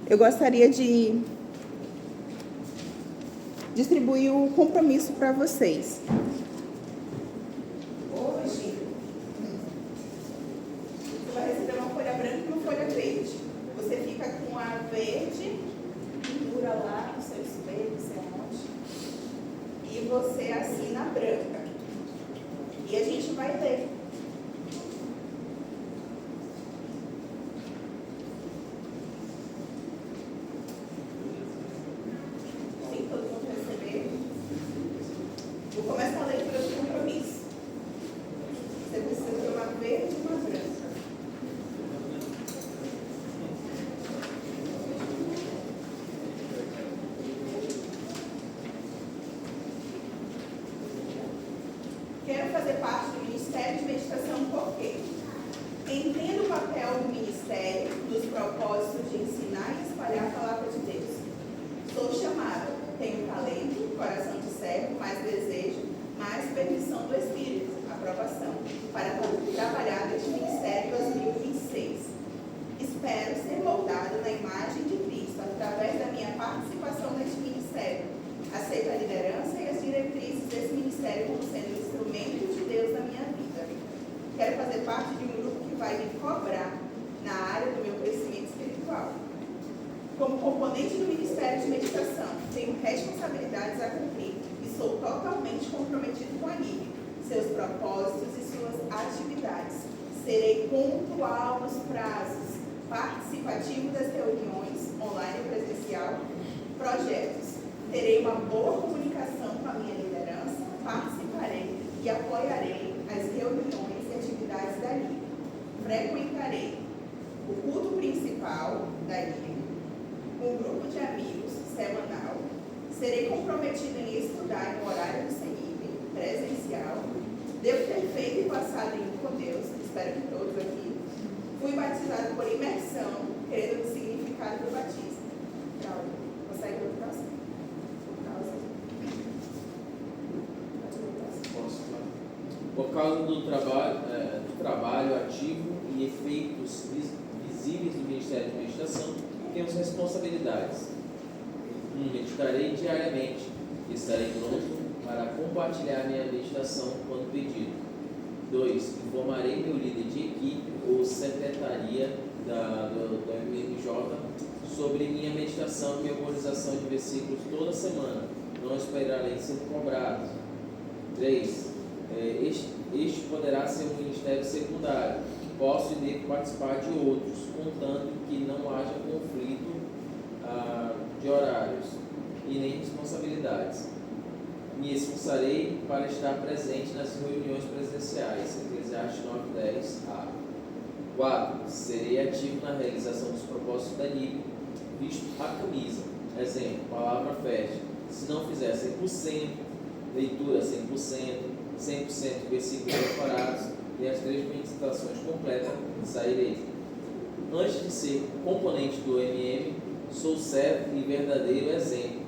eu gostaria de distribuir o compromisso para vocês. Hoje, você vai receber uma folha branca e uma folha verde. Você fica com a verde, pendura lá no seu espelho, não sei onde, e você assina a branca. E a gente vai ler. Sim, todo mundo receber. Vou começar a leitura do compromisso. Você precisa ter uma verde e uma branca. Quero fazer parte do Ministério de Meditação porque entendo o papel do Ministério nos propósitos de ensinar e espalhar a palavra de Deus. Sou chamada, tenho talento, coração de servo, mais desejo, mais permissão do Espírito, aprovação, para trabalhar neste Ministério 2026. Espero ser moldado na imagem de Cristo através da minha participação neste Ministério. Aceito a liderança e as diretrizes desse Ministério como sendo instrumento de Deus na minha vida. Quero fazer parte de um grupo que vai me cobrar na área do meu crescimento espiritual. Como componente do Ministério de Meditação, tenho responsabilidades a cumprir e sou totalmente comprometido com a NIB, seus propósitos e suas atividades. Serei pontual nos prazos, participativo das reuniões, online e presencial, projetos. Terei uma boa comunicação com a minha liderança, participarei e apoiarei as reuniões e atividades da NIB. Frequentarei o culto principal da NIB, um grupo de amigos semanal. Serei comprometido em estudar no horário do CENIB, presencial. Devo ter feito e passado em com Deus, espero que todos aqui. Fui batizado por imersão, querendo o significado do batismo. Cláudio, consegue ver o próximo? Por causa do trabalho ativo e efeitos visíveis do Ministério de Meditação, temos responsabilidades. 1. Meditarei diariamente. Estarei pronto para compartilhar minha meditação quando pedido. 2. Informarei meu líder de equipe ou secretaria do MMJ sobre minha meditação e memorização de versículos toda semana. Não esperarei ser cobrado. 3. Este poderá ser um ministério secundário. Posso e devo participar de outros, contanto que não haja conflito de horários e nem responsabilidades. Me esforçarei para estar presente nas reuniões presenciais. Eclesiastes 9:10a. 4. Serei ativo na realização dos propósitos da NIB, visto a camisa. Exemplo, palavra festa. Se não fizer 100%, leitura 100%, 100% versículos decorados e as 3 meditações completas, sairei. Antes de ser componente do MM, Sou servo e verdadeiro exemplo.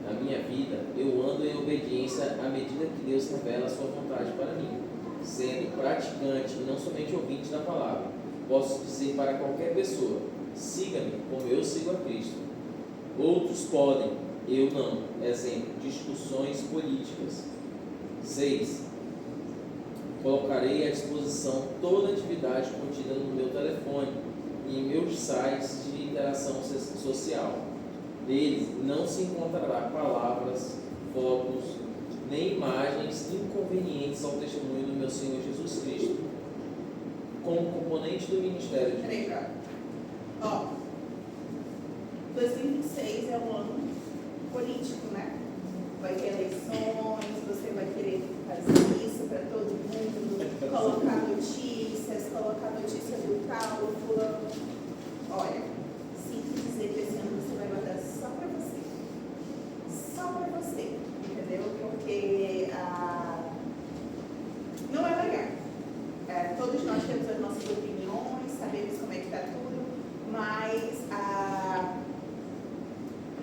Na minha vida, eu ando em obediência à medida que Deus revela a sua vontade para mim, sendo praticante e não somente ouvinte da palavra. Posso dizer para qualquer pessoa: siga-me como eu sigo a Cristo. Outros podem, eu não. Exemplo, discussões políticas. 6. Colocarei à disposição toda a atividade contida no meu telefone e em meus sites de interação social. Neles não se encontrará palavras, fotos, nem imagens inconvenientes ao testemunho do meu Senhor Jesus Cristo. Como componente do ministério de... Peraí, ó. 2026 é um ano político, né? Vai ter eleições, você vai querer fazer isso para todo mundo, colocar notícias, colocar notícia do tal, do fulano. Olha, sinto dizer que esse ano você vai guardar só para você. Só para você, entendeu? Porque não é legal. Todos nós temos as nossas opiniões, sabemos como é que está tudo, mas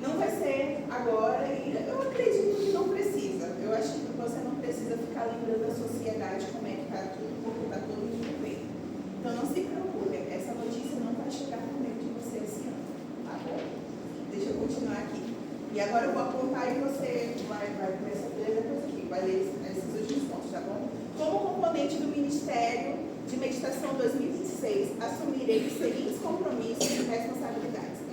não vai ser agora, e eu acredito que não precisa. Eu acho que você não precisa ficar lembrando da sociedade como é que está tudo, porque está todo mundo bem. Então não se preocupe, essa notícia não vai chegar por meio de você esse ano, tá bom? Deixa eu continuar aqui. E agora eu vou apontar e você vai começar a ler depois aqui, vai ler esses últimos pontos, tá bom? Como componente do Ministério de Meditação 2026, assumirei os seguintes compromissos e responsabilidades.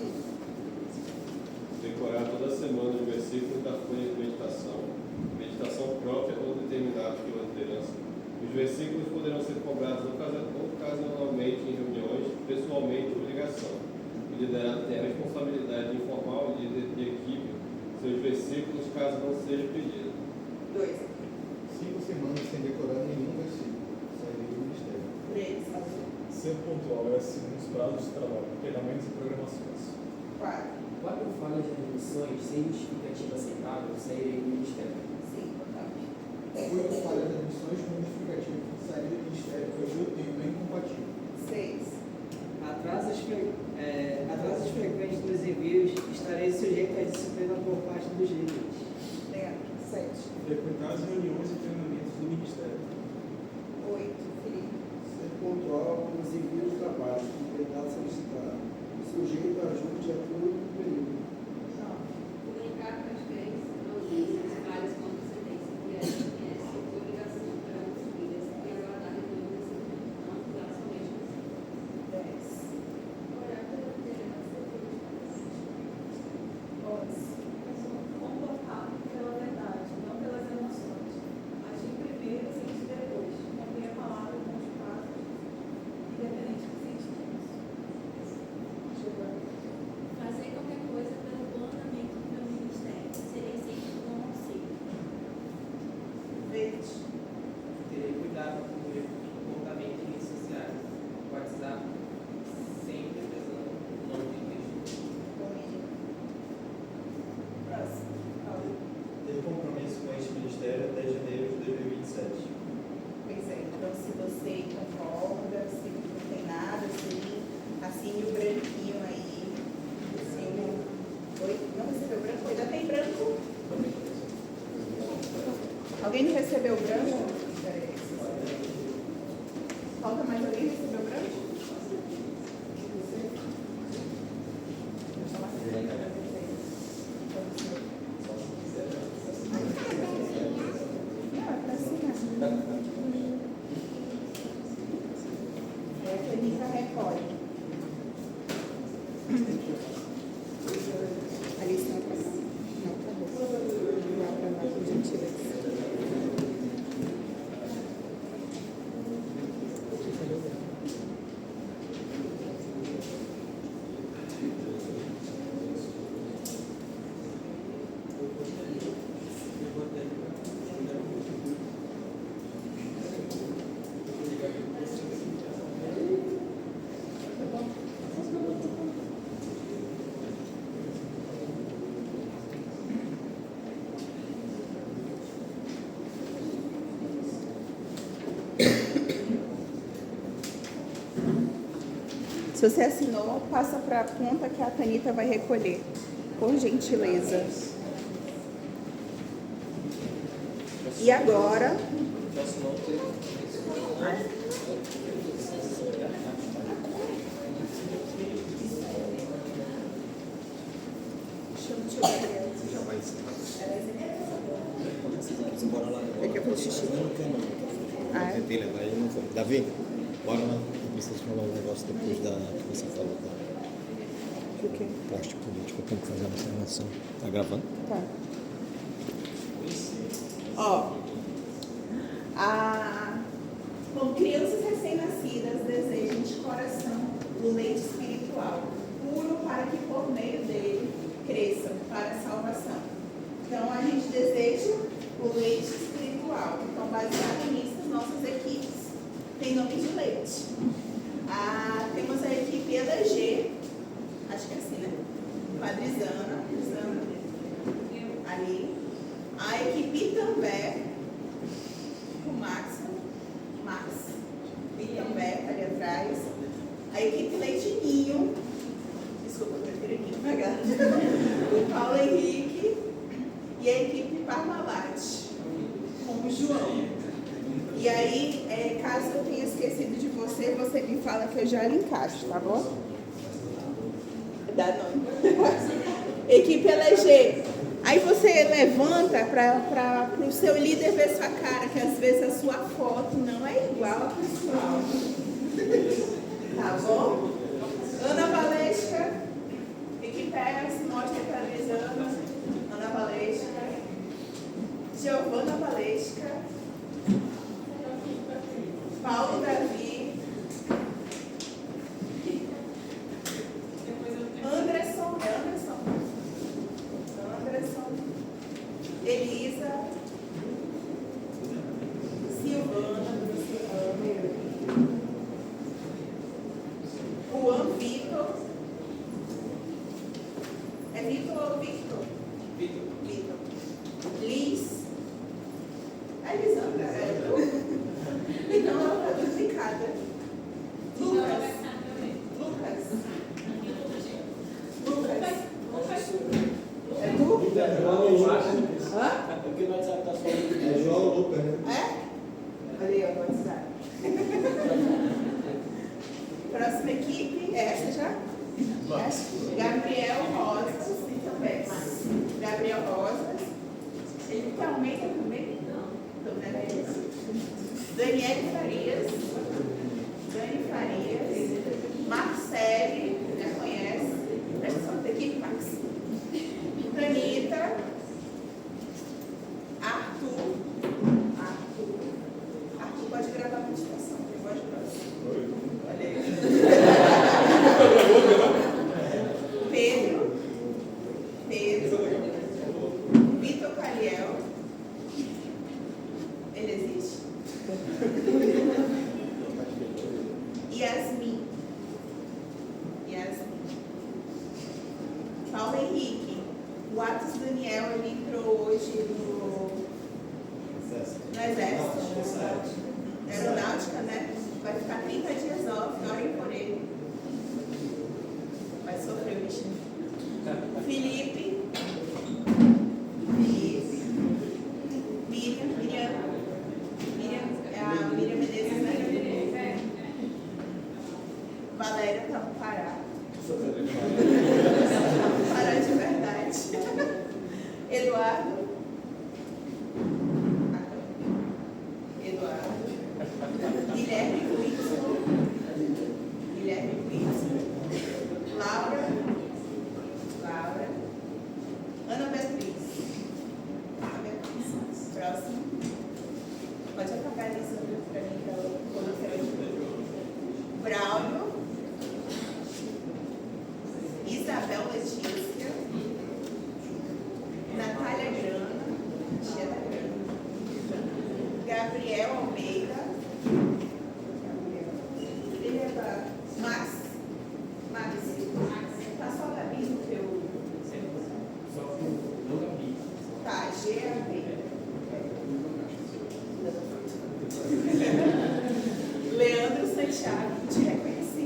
Decorar toda semana os versículos da folha de meditação própria ou determinados pela liderança. Os versículos poderão ser cobrados ocasionalmente em reuniões, pessoalmente por ligação. O liderado tem a responsabilidade de informar o líder de equipe seus versículos caso não seja pedido. 2. 5 semanas sem decorar nenhum versículo. Sairei do ministério. 3. Ser pontual é segundo os prazos de trabalho, treinamentos e programações. 4. Quatro falhas de admissões sem justificativa aceitável, sairei do ministério. 5. 8 falhas de admissões com justificativa. Sairei do ministério, pois eu tenho bem compatível. 6. Atrasos frequentes nos envios, estarei sujeito à disciplina por parte dos líderes. 7. Frequentar as reuniões e treinamentos do ministério. 8. Felipe. Ser pontual nos envios de trabalho, completado solicitado. Sujeito a ajuste a todo o período. 9. Comunicar com as clientes audiências falhas com antecedência, que a SMS ou obrigação para os líderes e aguardar reunião de recebimento, não atuar somente assim. 10. Orar pela liderança e pelos participantes. 11. Comportar pela verdade, não pelas emoções. Agir primeiro e sentir depois. Cumprir a palavra com os prazos, independente dos sentimentos. Fazer qualquer coisa pelo bom andamento do meu ministério. Serei sempre bom auxílio. 20. Terei cuidado com o meu comportamento em redes sociais. WhatsApp, sempre prezando o nome de Cristo. Domínio. Próximo. Paulo. Ter compromisso com este ministério até janeiro de 2027. Pois é, então se você concorda, se não tem nada, assine o branquinho aí. Oi? Não recebeu branco? Ainda tem branco? Alguém não recebeu branco? Peraí. Falta mais alguém recebeu branco? Não, é pra assinar. É a Felica recolhe. A lista não passou. Não, acabou. Não, para lá, por gentileza. Se você assinou, passa para a conta que a Tanita vai recolher. Por gentileza. E agora... Deixa eu ver. Já vai encerrar. Daqui eu vou xixi. Ah, Tentei levar ele, não foi. Davi, bora lá. Eu preciso falar um negócio depois da que você falou da o quê? parte política. Eu tenho que fazer uma observação. Tá gravando? Tá. Ó. Com crianças recém-nascidas, desejem de coração o leite espiritual, puro para que por meio dele cresçam para a salvação. Então, a gente deseja o leite espiritual. Então, baseado nisso, as nossas equipes têm nome de leite. Temos a equipe EDG, acho que é assim, né? Padrizana, ali. A equipe Itambé, com Max, Itambé, ali atrás. A equipe Leitinho, desculpa, eu prefiro aqui devagar. O Paulo Henrique e a equipe Parmalat, com o João. E aí, caso eu tenha esquecido de você, você me fala que eu já lhe encaixo, tá bom? Dá nome. Equipe LG. Aí você levanta para o seu líder ver sua cara, que às vezes a sua foto não é igual a pessoal. Tá bom? Ana Valesca. Equipe se mostra para a Ana Valesca. Giovana Valesca. Paulo Davi. Anderson. Elisa. Silvana. Juan Vitor. É Vitor ou Victor? Vitor. Liz. A Elisandra. Então ela está duplicada. Lucas. É tu? Hã? Porque no WhatsApp está falando. É João Lucas, né? É? Olha aí, ó, no WhatsApp. Próxima equipe, essa já? Gabriel Rosas e também. Gabriel Rosas. Ele que aumenta também? Então, né? Daniele Farias. Dani Farias. Marcele, já conhece. Presta atenção da equipe, Max. Tanita. Arthur pode gravar a meditação, tem voz próxima. Olha aí. Pedro. Vitor Caliel. Ele existe? Yasmin. Paulo Henrique. O Atos Daniel, ele entrou hoje no Exército. Aeronáutica, né? Vai ficar 30 dias off, orem por ele. Vai sofrer o bichinho. Felipe. Miriam. É a Miriam Menezes, né? Valéria tá no Pará. Pará de verdade. Eduardo. Guilherme Whitson. Laura. Ana Beatriz. Próximo. Pode apagar a lista para mim, que eu coloquei aqui. Braulio. Isabel Letícia. Natália Grana. Tia da Grana. Gabriel Almeida. Max. Tá só a Gabi no teu. Só que não Gabi. Tá, GAB. Leandro Santiago, te reconheci.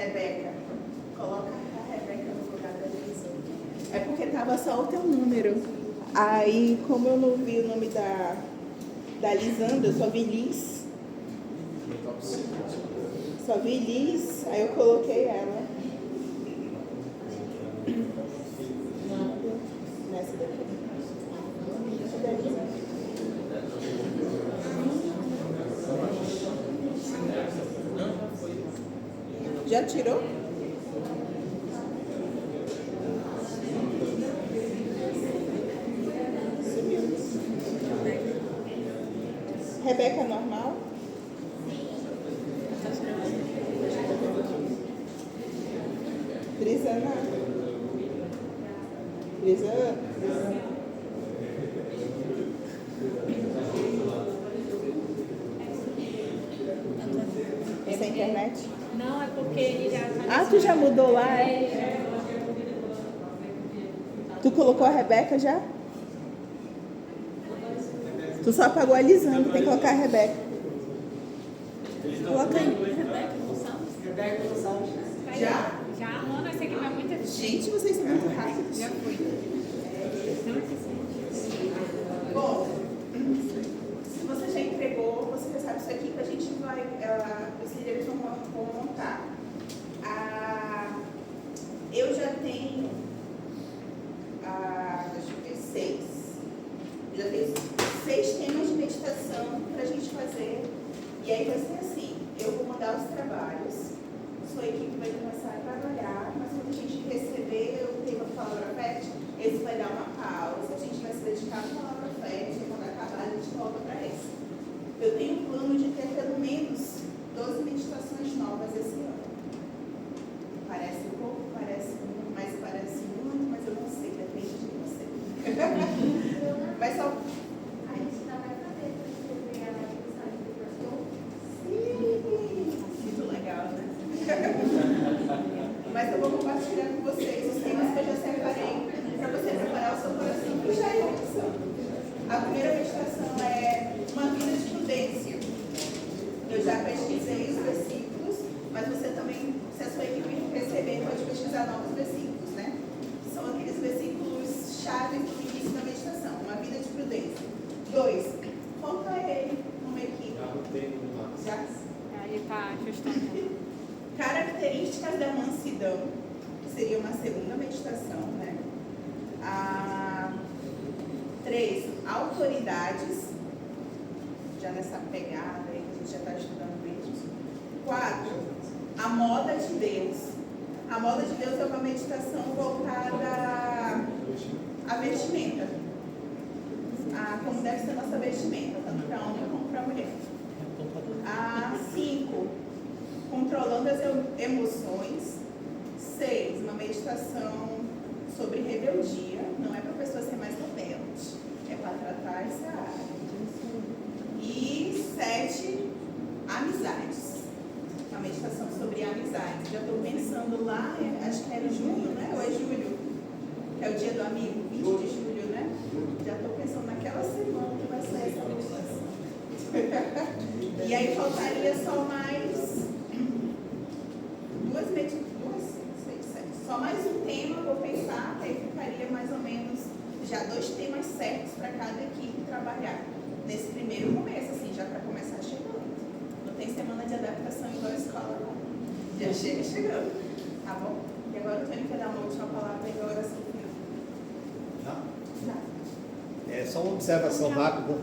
Rebeca. Coloca a Rebeca no lugar da Elisa. É porque tava só o teu número. Aí, como eu não vi o nome da Lisandra, eu só vi Liz. Só vi Liz, aí eu coloquei ela. Nessa daqui. Cadê a Lisandra? Já tirou? Rebeca normal? Brisana? Brisana? Essa é a internet? Não, é porque ele já... Ah, tu já mudou lá? Tu colocou a Rebeca já? Tu só apagou a Lisandra, tem que colocar a Rebeca. Coloca aí. Rebeca Gonçalves. Já? Já, Ana, esse aqui vai muito eficiente. Gente, vocês são muito rápidos. Já foi. Não eficiente. Bom, se você já entregou, você já sabe isso aqui que a gente vai, os líderes vão montar. Eu já tenho, deixa eu ver, 6. Eu já tenho 6 temas de meditação para a gente fazer. E aí vai ser assim, eu vou mandar os trabalhos, sua equipe vai começar a trabalhar, mas quando a gente receber o tema da palavra fé, esse vai dar uma pausa, a gente vai se dedicar à palavra fé, e quando acabar a gente volta para esse. Eu tenho um plano de ter pelo menos 12 meditações novas esse ano. Parece pouco, parece muito, mas parece muito, mas eu não sei, depende de você. Mas só... A gente ainda vai fazer para escrever a mensagem do pastor. Sim, muito legal, né? Mas eu vou compartilhar com vocês os temas que eu já separei para você preparar o seu coração, que já é opção. A primeira meditação é uma vida de prudência. Eu já pesquisei os versículos, mas você também, se a sua equipe receber, pode pesquisar novos versículos, né? São aqueles versículos chaves do início da meditação. Uma vida de prudência. 2. Conta ele numa equipe. Já? Aí tá ajustando. Características da mansidão, que seria uma segunda meditação, né? 3. Autoridades, já nessa pegada aí que a gente já está estudando mesmo. 4. A moda de Deus. A moda de Deus é uma meditação voltada à vestimenta. Como deve ser a nossa vestimenta, tanto para homem como para mulher. 5. Controlando as emoções. 6. Uma meditação sobre rebeldia. Não é para a pessoa ser mais rebelde, é para tratar essa área. E 7. Amizades. Uma meditação sobre amizades. Já estou pensando lá, acho que era junho, né? Ou é julho? Que é o dia do amigo, 20 de julho, né? Já estou pensando naquela semana que vai ser essa meditação. E aí faltaria só mais duas meditações, só mais um tema, vou pensar, que aí ficaria mais ou menos já 2 temas certos para cada equipe trabalhar. Nesse primeiro começo, assim, já para começar chegando. Não tem semana de adaptação igual a escola, não. Já chega chegando, tá bom? E agora o Tony quer dar uma última palavra e a oração final. Já? Só uma observação rápida.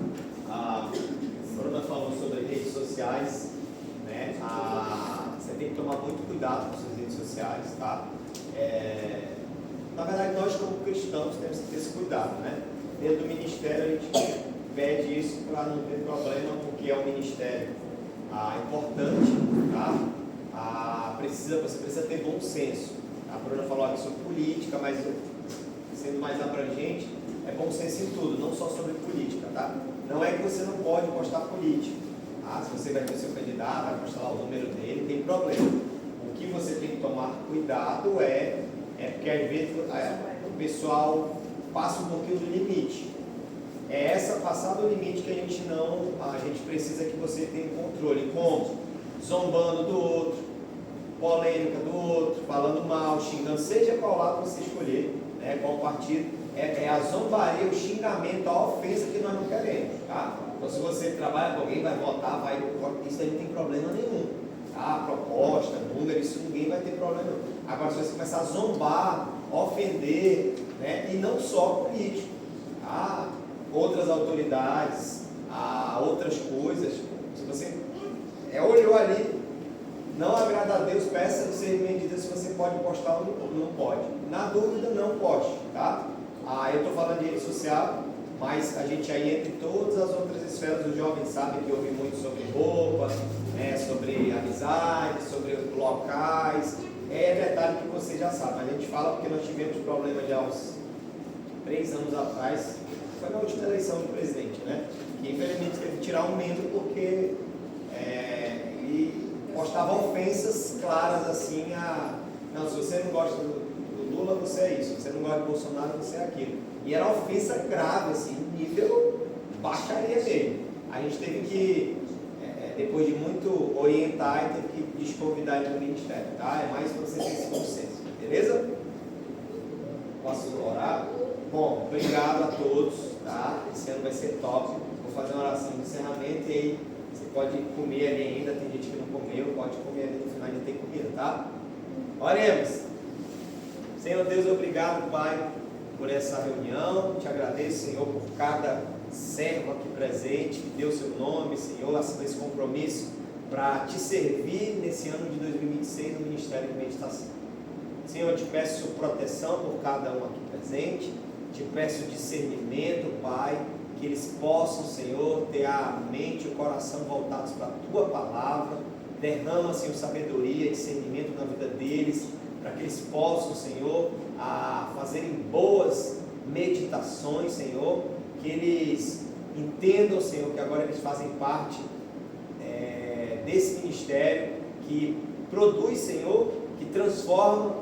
A Bruna falou sobre redes sociais, né? Você tem que tomar muito cuidado com suas redes sociais, tá? Na verdade, nós como cristãos temos que ter esse cuidado, né? Dentro do ministério a gente pede isso para não ter problema, porque é um ministério importante, tá? Você precisa ter bom senso. A Bruna falou aqui sobre política, mas sendo mais abrangente, é bom senso em tudo, não só sobre política, tá? Não é que você não pode postar política. Se você vai ter seu candidato, vai postar lá o número dele, tem problema. O que você tem que tomar cuidado é porque às vezes o pessoal passa um pouquinho do limite. É essa passada do limite que a gente precisa que você tenha controle. Como? Zombando do outro, polêmica do outro, falando mal, xingando, seja qual lado você escolher, né, qual partido, é a zombaria, o xingamento, a ofensa que nós não queremos, tá? Então, se você trabalha com alguém, vai votar, isso aí não tem problema nenhum, tá? Proposta, número, isso ninguém vai ter problema nenhum. Agora, se você começar a zombar, ofender, né, e não só político, tá? Outras autoridades, outras coisas, se você olhou ali, não agrada a Deus, peça discernimento de Deus se você pode postar ou não pode. Na dúvida, não poste, tá? Eu estou falando de rede social, mas a gente aí entre todas as outras esferas, os jovens sabem que ouve muito sobre roupa, né, sobre amizade, sobre locais, detalhe que você já sabe, mas a gente fala porque nós tivemos problema de há uns 3 anos atrás, foi na última eleição do presidente, né? Que infelizmente teve que tirar um membro porque ele postava ofensas claras assim não, se você não gosta do Lula, você é isso, se você não gosta do Bolsonaro, você é aquilo. E era ofensa grave, assim, nível baixaria dele. A gente teve que, depois de muito orientar, teve que desconvidar ele do ministério, tá? É mais para você ter esse consenso, beleza? Posso orar? Bom, obrigado a todos, tá? Esse ano vai ser top. Vou fazer uma oração de encerramento e aí você pode comer ali ainda, tem gente que não comeu, pode comer ali no final, ainda tem comida, tá? Oremos. Senhor Deus, obrigado, Pai, por essa reunião. Te agradeço, Senhor, por cada servo aqui presente, que deu seu nome, Senhor, assinou esse compromisso para te servir nesse ano de 2026 no Ministério de Meditação. Senhor, eu te peço proteção por cada um aqui presente, te peço discernimento, Pai, que eles possam, Senhor, ter a mente e o coração voltados para a Tua Palavra. Derrama, Senhor, sabedoria e discernimento na vida deles, para que eles possam, Senhor, fazerem boas meditações, Senhor, que eles entendam, Senhor, que agora eles fazem parte desse ministério que produz, Senhor, que transforma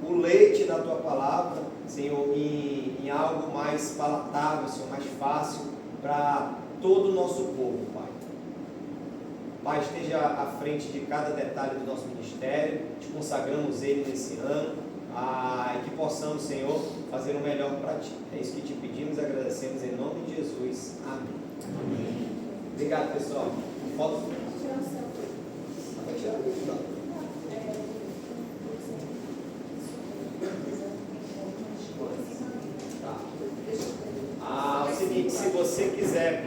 o leite da Tua Palavra, Senhor, em algo mais palatável, Senhor, mais fácil para todo o nosso povo, Pai. Pai, esteja à frente de cada detalhe do nosso ministério, te consagramos ele nesse ano, e que possamos, Senhor, fazer o melhor para Ti. É isso que te pedimos e agradecemos em nome de Jesus. Amém. Amém. Obrigado, pessoal. Foto. Vai tirar o vídeo, não. O seguinte, se você quiser